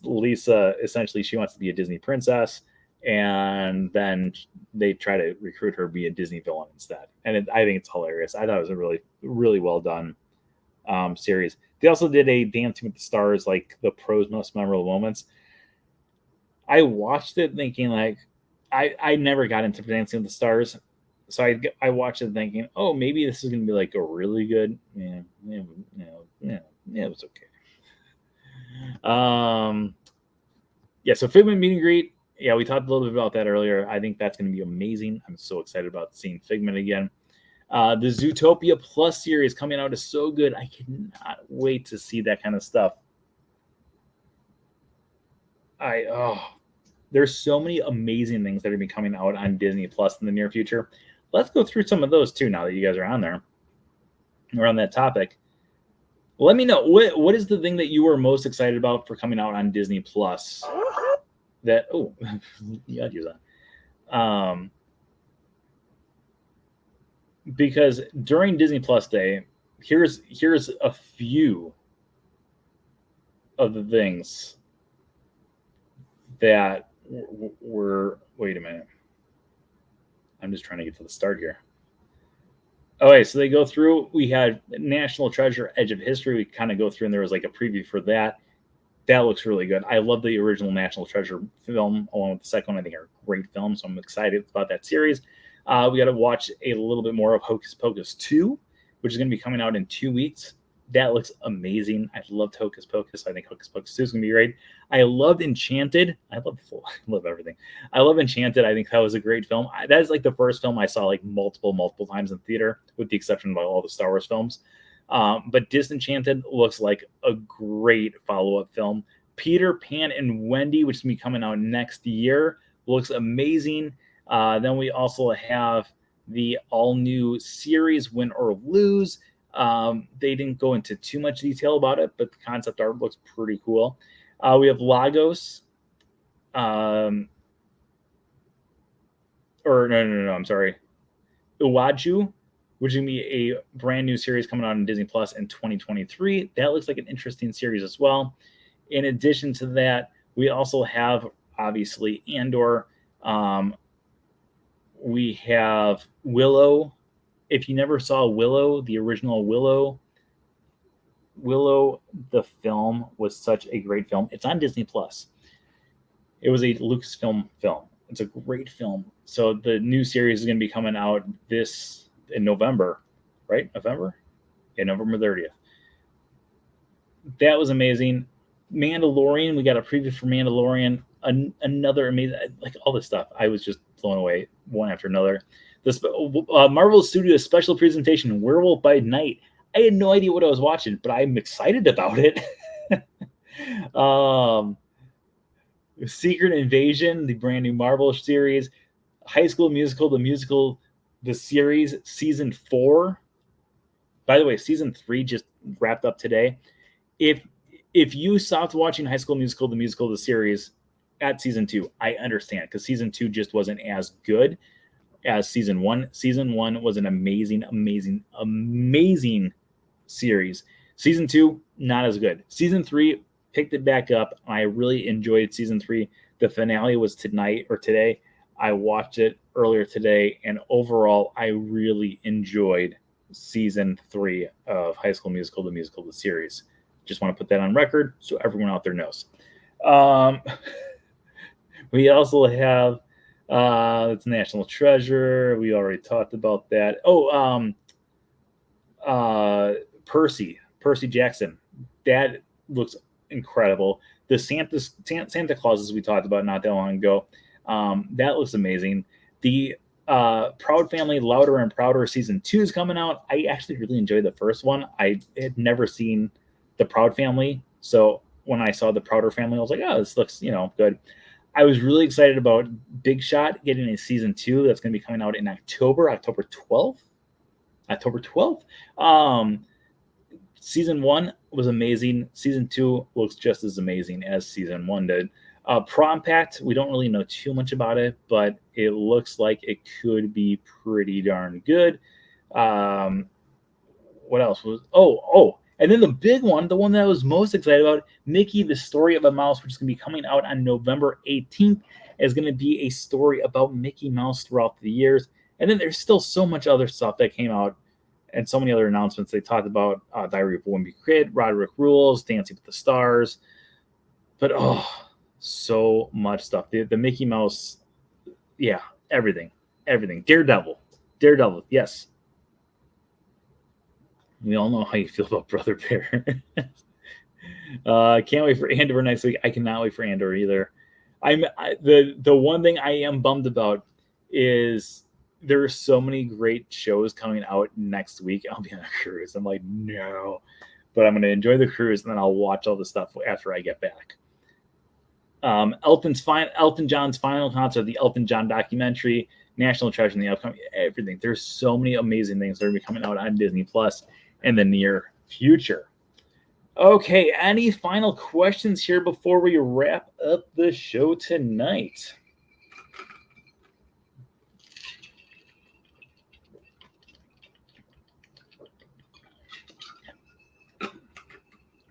Lisa, essentially she wants to be a Disney princess, and then they try to recruit her to be a Disney villain instead. And I think it's hilarious. I thought it was a really, really well done series. They also did a Dancing with the Stars, like the pros most memorable moments. I watched it thinking I never got into Dancing with the Stars. So I watched it thinking, oh, maybe this is going to be like a really good, it was okay. yeah, so Figment meet and greet. Yeah, we talked a little bit about that earlier. I think that's going to be amazing. I'm so excited about seeing Figment again. The Zootopia Plus series coming out is so good. I cannot wait to see that kind of stuff. There's so many amazing things that are going to be coming out on Disney Plus in the near future. Let's go through some of those too. Now that you guys are on there, we're on that topic. Let me know what is the thing that you were most excited about for coming out on Disney Plus. That yeah, I'd use that. Because during Disney Plus Day, here's a few of the things that were. Wait a minute. I'm just trying to get to the start here. Okay, so they go through. We had National Treasure: Edge of History. We kind of go through, and there was like a preview for that. That looks really good. I love the original National Treasure film, along with the second one. I think are great films, so I'm excited about that series. We got to watch a little bit more of Hocus Pocus 2, which is going to be coming out in 2 weeks. That looks amazing. I loved Hocus Pocus. I think Hocus Pocus 2 is going to be great. I loved Enchanted. I love everything. I love Enchanted. I think that was a great film. That is like the first film I saw like multiple times in theater, with the exception of all the Star Wars films. But Disenchanted looks like a great follow-up film. Peter Pan and Wendy, which is going to be coming out next year, looks amazing. Then we also have the all-new series, Win or Lose. They didn't go into too much detail about it, but the concept art looks pretty cool. We have Lagos. I'm sorry. Uwaju, which is going to be a brand new series coming out on Disney Plus in 2023. That looks like an interesting series as well. In addition to that, we also have, obviously, Andor. We have Willow. If you never saw Willow, the original Willow, the film was such a great film. It's on Disney Plus. It was a Lucasfilm film. It's a great film. So the new series is going to be coming out in November, right? November? Yeah, November 30th. That was amazing. Mandalorian, we got a preview for Mandalorian. Another amazing, like all this stuff. I was just blown away, one after another. The Marvel Studios special presentation, Werewolf by Night. I had no idea what I was watching, but I'm excited about it. Secret Invasion, the brand new Marvel series. High School Musical, the series, season 4. By the way, season 3 just wrapped up today. If you stopped watching High School Musical, the series at season 2, I understand, because season 2 just wasn't as good as season 1. Season 1 was an amazing series. Season 2, not as good. Season 3 picked it back up. I really enjoyed season 3. The finale was today. I watched it earlier today, and overall, I really enjoyed season 3 of High School Musical, the series. Just want to put that on record so everyone out there knows. We also have it's National Treasure. We already talked about that. Percy Jackson. That looks incredible. The Santa Clauses we talked about not that long ago. That looks amazing. The Proud Family Louder and Prouder season 2 is coming out. I actually really enjoyed the first one. I had never seen the Proud Family, so when I saw the Prouder Family, I was like, oh, this looks good. I was really excited about Big Shot getting a season 2 that's going to be coming out in October 12th. Season 1 was amazing. Season 2 looks just as amazing as season 1 did. Prom Pact, we don't really know too much about it, but it looks like it could be pretty darn good. What else was? And then the big one, the one that I was most excited about, Mickey, the Story of a Mouse, which is going to be coming out on November 18th, is going to be a story about Mickey Mouse throughout the years. And then there's still so much other stuff that came out and so many other announcements. They talked about Diary of a Wimpy Kid, Roderick Rules, Dancing with the Stars. But, so much stuff. The Mickey Mouse, yeah, everything. Daredevil, yes. We all know how you feel about Brother Bear. Can't wait for Andor next week. I cannot wait for Andor either. The one thing I am bummed about is there are so many great shows coming out next week. I'll be on a cruise. I'm like, no, but I'm going to enjoy the cruise and then I'll watch all the stuff after I get back. Elton John's final concert, the Elton John documentary, National Treasure, and the upcoming everything. There's so many amazing things that are going to be coming out on Disney Plus in the near future. Okay, any final questions here before we wrap up the show tonight?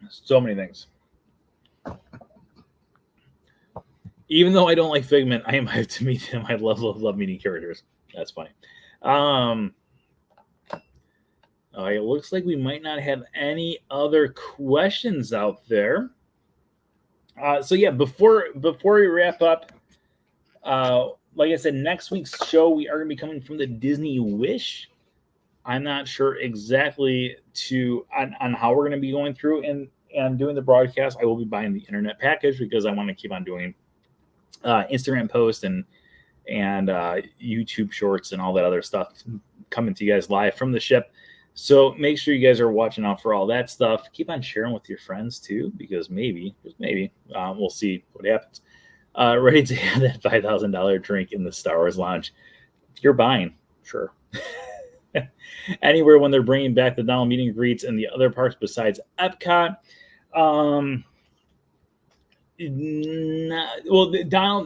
So many things. Even though I don't like Figment, I am hyped to meet him. I love meeting characters. That's funny. It looks like we might not have any other questions out there. So yeah, before we wrap up, like I said, next week's show we are going to be coming from the Disney Wish. I'm not sure exactly on how we're going to be going through and doing the broadcast. I will be buying the internet package because I want to keep on doing Instagram posts and YouTube shorts and all that other stuff coming to you guys live from the ship. So make sure you guys are watching out for all that stuff. Keep on sharing with your friends too, because maybe we'll see what happens. Ready to have that $5,000 drink in the Star Wars lounge. You're buying, sure. Anywhere when they're bringing back the Donald meet and greets and the other parks besides Epcot.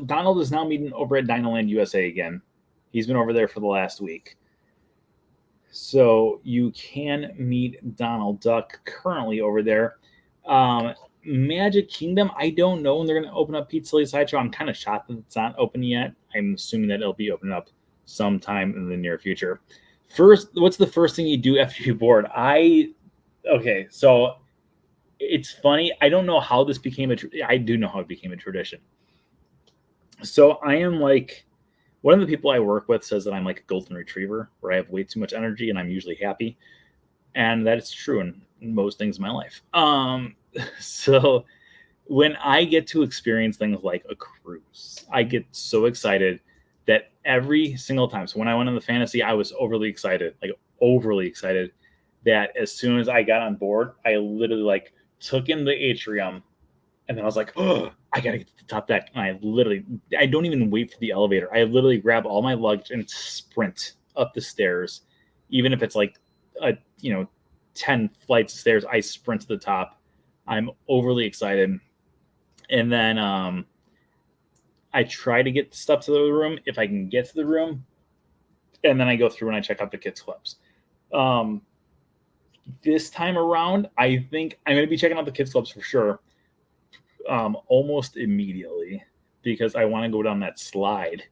Donald is now meeting over at Dinoland USA again. He's been over there for the last week. So you can meet Donald Duck currently over there. Magic Kingdom, I don't know when they're going to open up Pizza Silly Sideshow. I'm kind of shocked that it's not open yet. I'm assuming that it'll be opening up sometime in the near future. First, what's the first thing you do after you board? So it's funny. I don't know how this became I do know how it became a tradition. So I am like, one of the people I work with says that I'm like a golden retriever, where I have way too much energy and I'm usually happy. And that is true in most things in my life. So when I get to experience things like a cruise, I get so excited that every single time. So when I went on the Fantasy, I was overly excited that as soon as I got on board, I literally took in the atrium and then I was like, oh, I got to get to the top deck. And I don't even wait for the elevator. I literally grab all my luggage and sprint up the stairs. Even if it's 10 flights of stairs, I sprint to the top. I'm overly excited. And then I try to get stuff to the room if I can get to the room. And then I go through and I check out the kids' clubs. This time around, I think I'm going to be checking out the kids' clubs for sure. Almost immediately, because I want to go down that slide.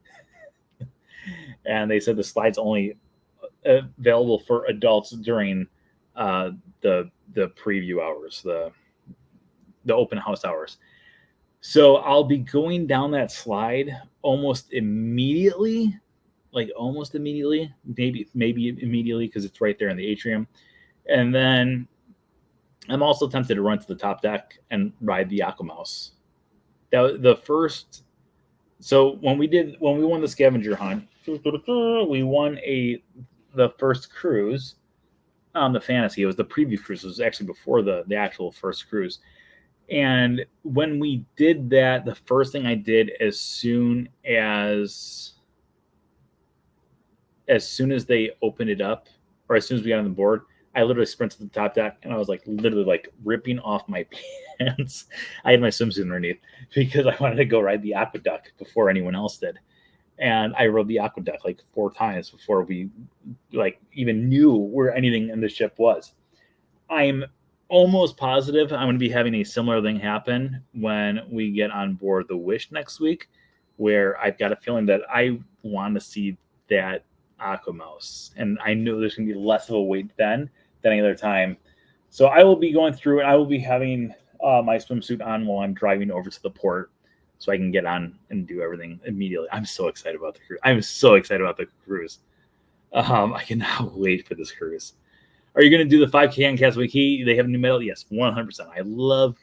And they said the slide's only available for adults during the preview hours, the open house hours. So I'll be going down that slide almost immediately, maybe immediately, because it's right there in the atrium. And then I'm also tempted to run to the top deck and ride the Aquamouse. So when we won the scavenger hunt, we won the first cruise on the Fantasy. It was the preview cruise. It was actually before the actual first cruise. And when we did that, the first thing I did as soon as they opened it up, or as soon as we got on the board, I literally sprinted to the top deck and I was literally ripping off my pants. I had my swimsuit underneath because I wanted to go ride the Aqueduct before anyone else did. And I rode the Aqueduct 4 times before we even knew where anything in the ship was. I'm almost positive I'm going to be having a similar thing happen when we get on board the Wish next week, where I've got a feeling that I want to see that Aquamouse. And I know there's going to be less of a wait then than any other time. So I will be going through and I will be having my swimsuit on while I'm driving over to the port so I can get on and do everything immediately. I'm so excited about the cruise. I cannot wait for this cruise. Are you going to do the 5K on Castaway Cay? They have a new medal? Yes, 100%. I love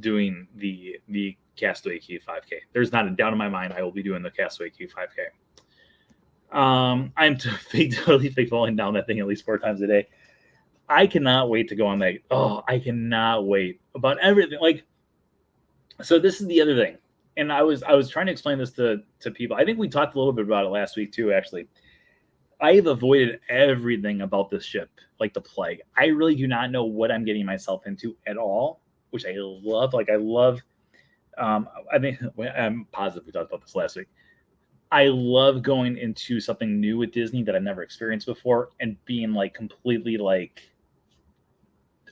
doing the Castaway Cay 5K. There's not a doubt in my mind I will be doing the Castaway Cay 5K. I'm totally falling down that thing at least 4 times a day. I cannot wait to go on that. Oh, I cannot wait about everything. Like, so this is the other thing. And I was trying to explain this to people. I think we talked a little bit about it last week too, actually. I have avoided everything about this ship like the plague. I really do not know what I'm getting myself into at all, which I love. Like, I love, I think I'm positive we talked about this last week. I love going into something new with Disney that I've never experienced before and being like completely like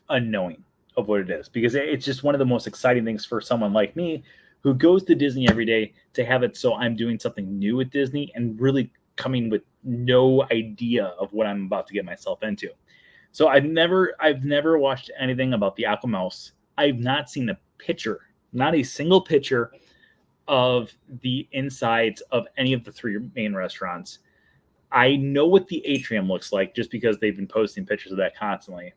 unknowing of what it is, because it's just one of the most exciting things for someone like me who goes to Disney every day to have it. So I'm doing something new with Disney and really coming with no idea of what I'm about to get myself into. So I've never watched anything about the Aqua Mouse. I've not seen a picture, not a single picture of the insides of any of the 3 main restaurants. I know what the atrium looks like just because they've been posting pictures of that constantly.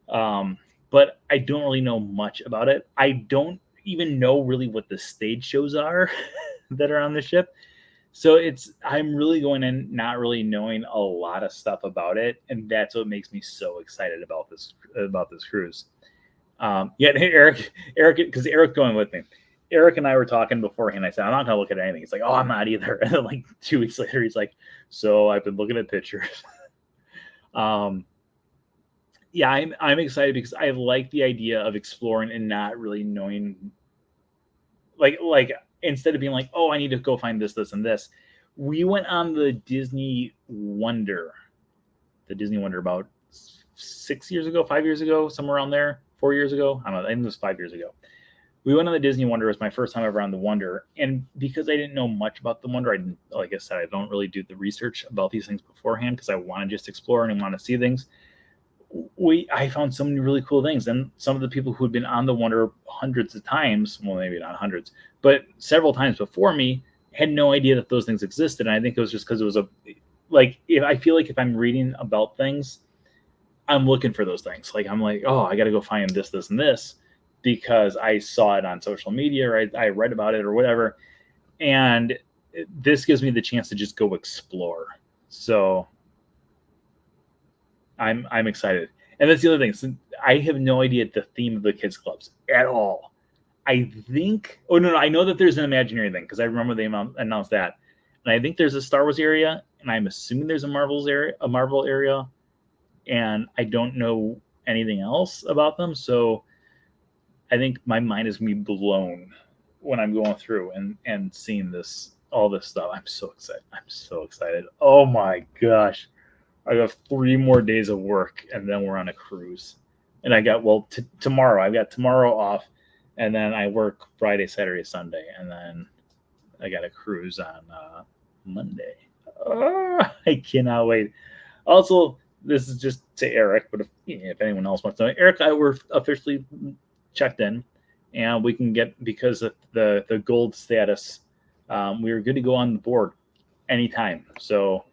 But I don't really know much about it. I don't even know really what the stage shows are that are on the ship. So I'm really going in not really knowing a lot of stuff about it, and that's what makes me so excited about this cruise. Yeah, Eric, because Eric's going with me. Eric and I were talking beforehand. I said, I'm not going to look at anything. He's like, oh, I'm not either. And then like 2 weeks later, he's like, so I've been looking at pictures. Yeah, I'm excited because I like the idea of exploring and not really knowing, like instead of being like, oh, I need to go find this, and this. We went on the Disney Wonder about 6 years ago, 5 years ago, somewhere around there, 4 years ago. I don't know. I think it was 5 years ago. We went on the Disney Wonder. It was my first time ever on the Wonder. And because I didn't know much about the Wonder, like I said, I don't really do the research about these things beforehand because I want to just explore and want to see things. I found so many really cool things. And some of the people who had been on the Wonder hundreds of times, well, maybe not hundreds, but several times before me, had no idea that those things existed. And I think it was just because it was I feel like if I'm reading about things, I'm looking for those things. Like, I'm like, oh, I got to go find this, and this, because I saw it on social media, or I read about it or whatever. And this gives me the chance to just go explore. So I'm excited. And that's the other thing. So I have no idea the theme of the kids clubs at all. I think, I know that there's an Imagineering thing because I remember they announced that. And I think there's a Star Wars area, and I'm assuming there's a Marvel area, and I don't know anything else about them. So I think my mind is going to be blown when I'm going through and seeing all this stuff. I'm so excited. Oh my gosh. I have 3 more days of work, and then we're on a cruise. And I got, tomorrow. I've got tomorrow off, and then I work Friday, Saturday, Sunday, and then I got a cruise on Monday. Oh, I cannot wait. Also, this is just to Eric, but if anyone else wants to know, Eric and I were officially checked in, and we can get, because of the gold status, we were good to go on the board anytime. So,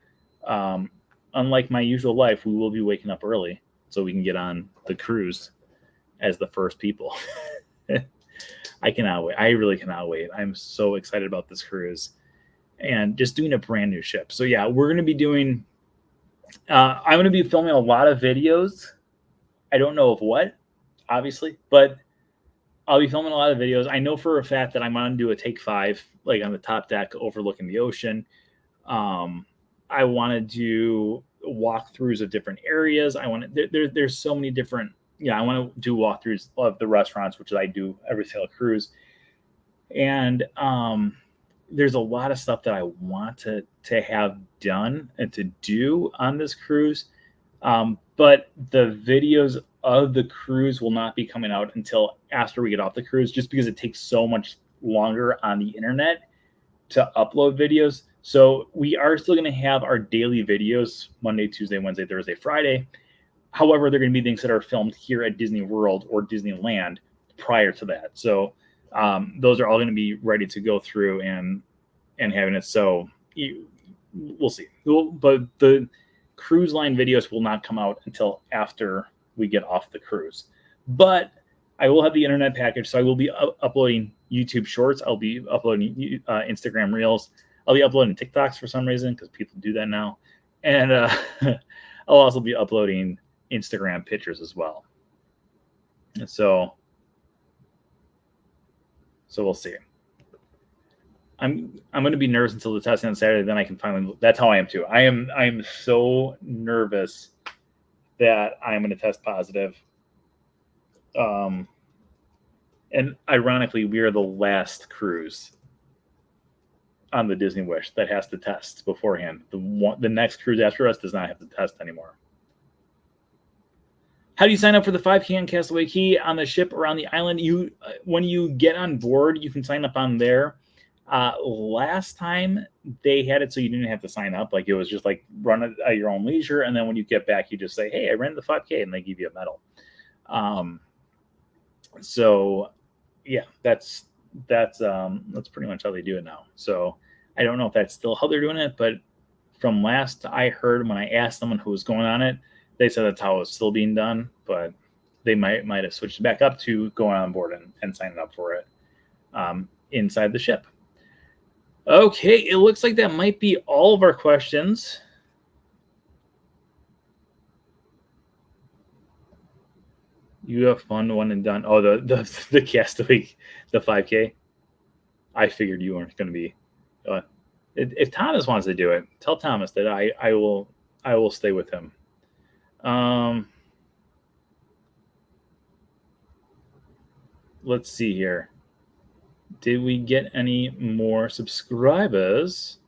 unlike my usual life, we will be waking up early so we can get on the cruise as the first people. I cannot wait. I really cannot wait. I'm so excited about this cruise and just doing a brand new ship. So yeah, we're going to be doing, I'm going to be filming a lot of videos. I don't know of what, obviously, but I'll be filming a lot of videos. I know for a fact that I'm going to do a take 5, like on the top deck overlooking the ocean. I want to do walkthroughs of different areas. There's so many different, I want to do walkthroughs of the restaurants, which I do every single cruise. And there's a lot of stuff that I want to have done and to do on this cruise. But the videos of the cruise will not be coming out until after we get off the cruise, just because it takes so much longer on the internet to upload videos. So we are still going to have our daily videos Monday, Tuesday, Wednesday, Thursday, Friday. However, they're going to be things that are filmed here at Disney World or Disneyland prior to that. So those are all going to be ready to go through and having it. So we'll see. But the cruise line videos will not come out until after we get off the cruise. But I will have the internet package, so I will be uploading YouTube Shorts. I'll be uploading Instagram Reels. I'll be uploading TikToks for some reason because people do that now, and I'll also be uploading Instagram pictures as well. And so we'll see. I'm going to be nervous until the testing on Saturday. Then I can finally. That's how I am too. I am so nervous that I'm going to test positive. And ironically, we are the last cruise on the Disney Wish that has to test beforehand. The next cruise after us does not have to test anymore. How do you sign up for the 5K on Castaway Cay on the ship around the island? When you get on board, you can sign up on there. Last time they had it so you didn't have to sign up. Like it was just like run it at your own leisure, and then when you get back, you just say, "Hey, I ran the 5K," and they give you a medal. So yeah, that's pretty much how they do it now. So I don't know if that's still how they're doing it, but from last I heard when I asked someone who was going on it, they said that's how it's still being done, but they might have switched back up to going on board and signing up for it inside the ship. Okay, it looks like that might be all of our questions. You have fun one and done. Oh, the Castaway, the 5K. I figured you weren't going to be. If Thomas wants to do it, tell Thomas that I will stay with him. Let's see here. Did we get any more subscribers?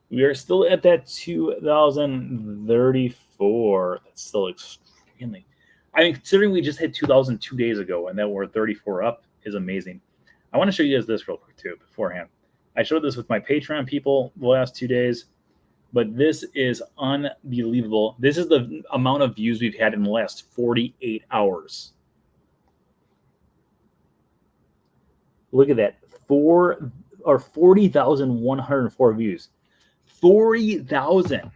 We are still at that 2,034. That's still extremely. I mean, considering we just hit 2,000 2 days ago and that we're 34 up is amazing. I want to show you guys this real quick too beforehand. I showed this with my Patreon people the last 2 days, but this is unbelievable. This is the amount of views we've had in the last 48 hours. Look at that. 40,104 views. 40,000.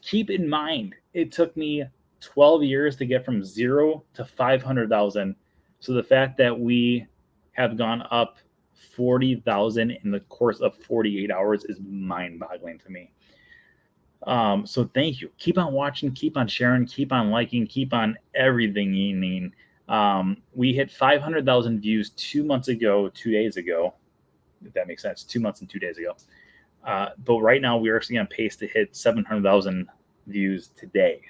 Keep in mind, it took me 12 years to get from 0 to 500,000. So the fact that we have gone up 40,000 in the course of 48 hours is mind-boggling to me. So thank you. Keep on watching, keep on sharing, keep on liking, keep on everything you need. We hit 500,000 views 2 months ago, 2 days ago, if that makes sense, 2 months and 2 days ago. But right now we're actually on pace to hit 700,000 views today.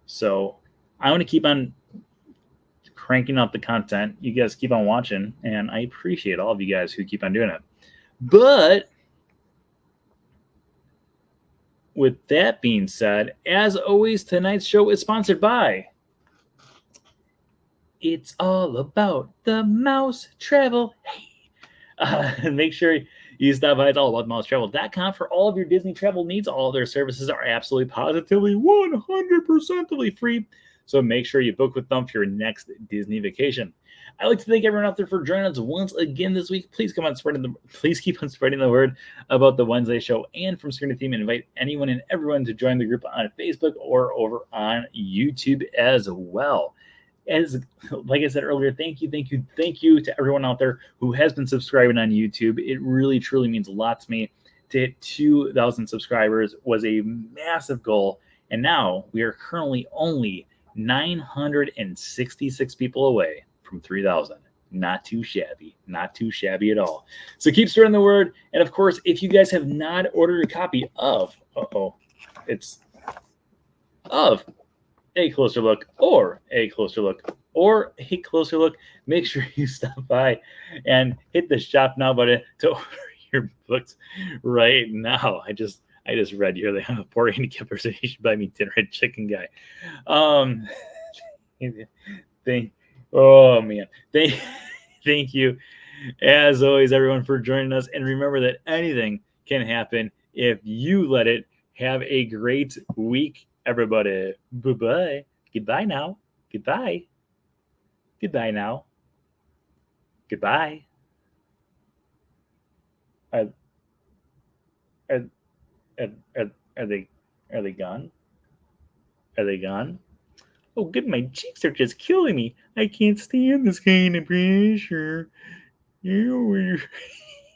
So I want to keep on cranking out the content. You guys keep on watching, and I appreciate all of you guys who keep on doing it. But with that being said, as always, tonight's show is sponsored by It's All About the Mouse Travel. Hey, make sure you stop by. It's all about mousetravel.com for all of your Disney travel needs. All of their services are absolutely positively 100% free. So make sure you book with them for your next Disney vacation. I'd like to thank everyone out there for joining us once again this week. Please keep on spreading the word about the Wednesday show and from Screen to Theme, and invite anyone and everyone to join the group on Facebook or over on YouTube as well. As like I said earlier, thank you to everyone out there who has been subscribing on YouTube. It really truly means a lot to me. To hit 2,000 subscribers was a massive goal, and now we are currently only 966 people away from 3,000. Not too shabby at all. So keep spreading the word, and of course, if you guys have not ordered a copy of A Closer Look or A Closer Look, make sure you stop by and hit the shop now button to order your books right now. I just read here they have a poor handicap reservation buy me dinner at Chicken Guy. Thank you as always, everyone, for joining us, and remember that anything can happen if you let it. Have a great week, everybody. Bye-bye. Goodbye now. Goodbye. Goodbye now. Goodbye. Are they gone? Are they gone? Oh, good, my cheeks are just killing me. I can't stand this kind of pressure. Ew.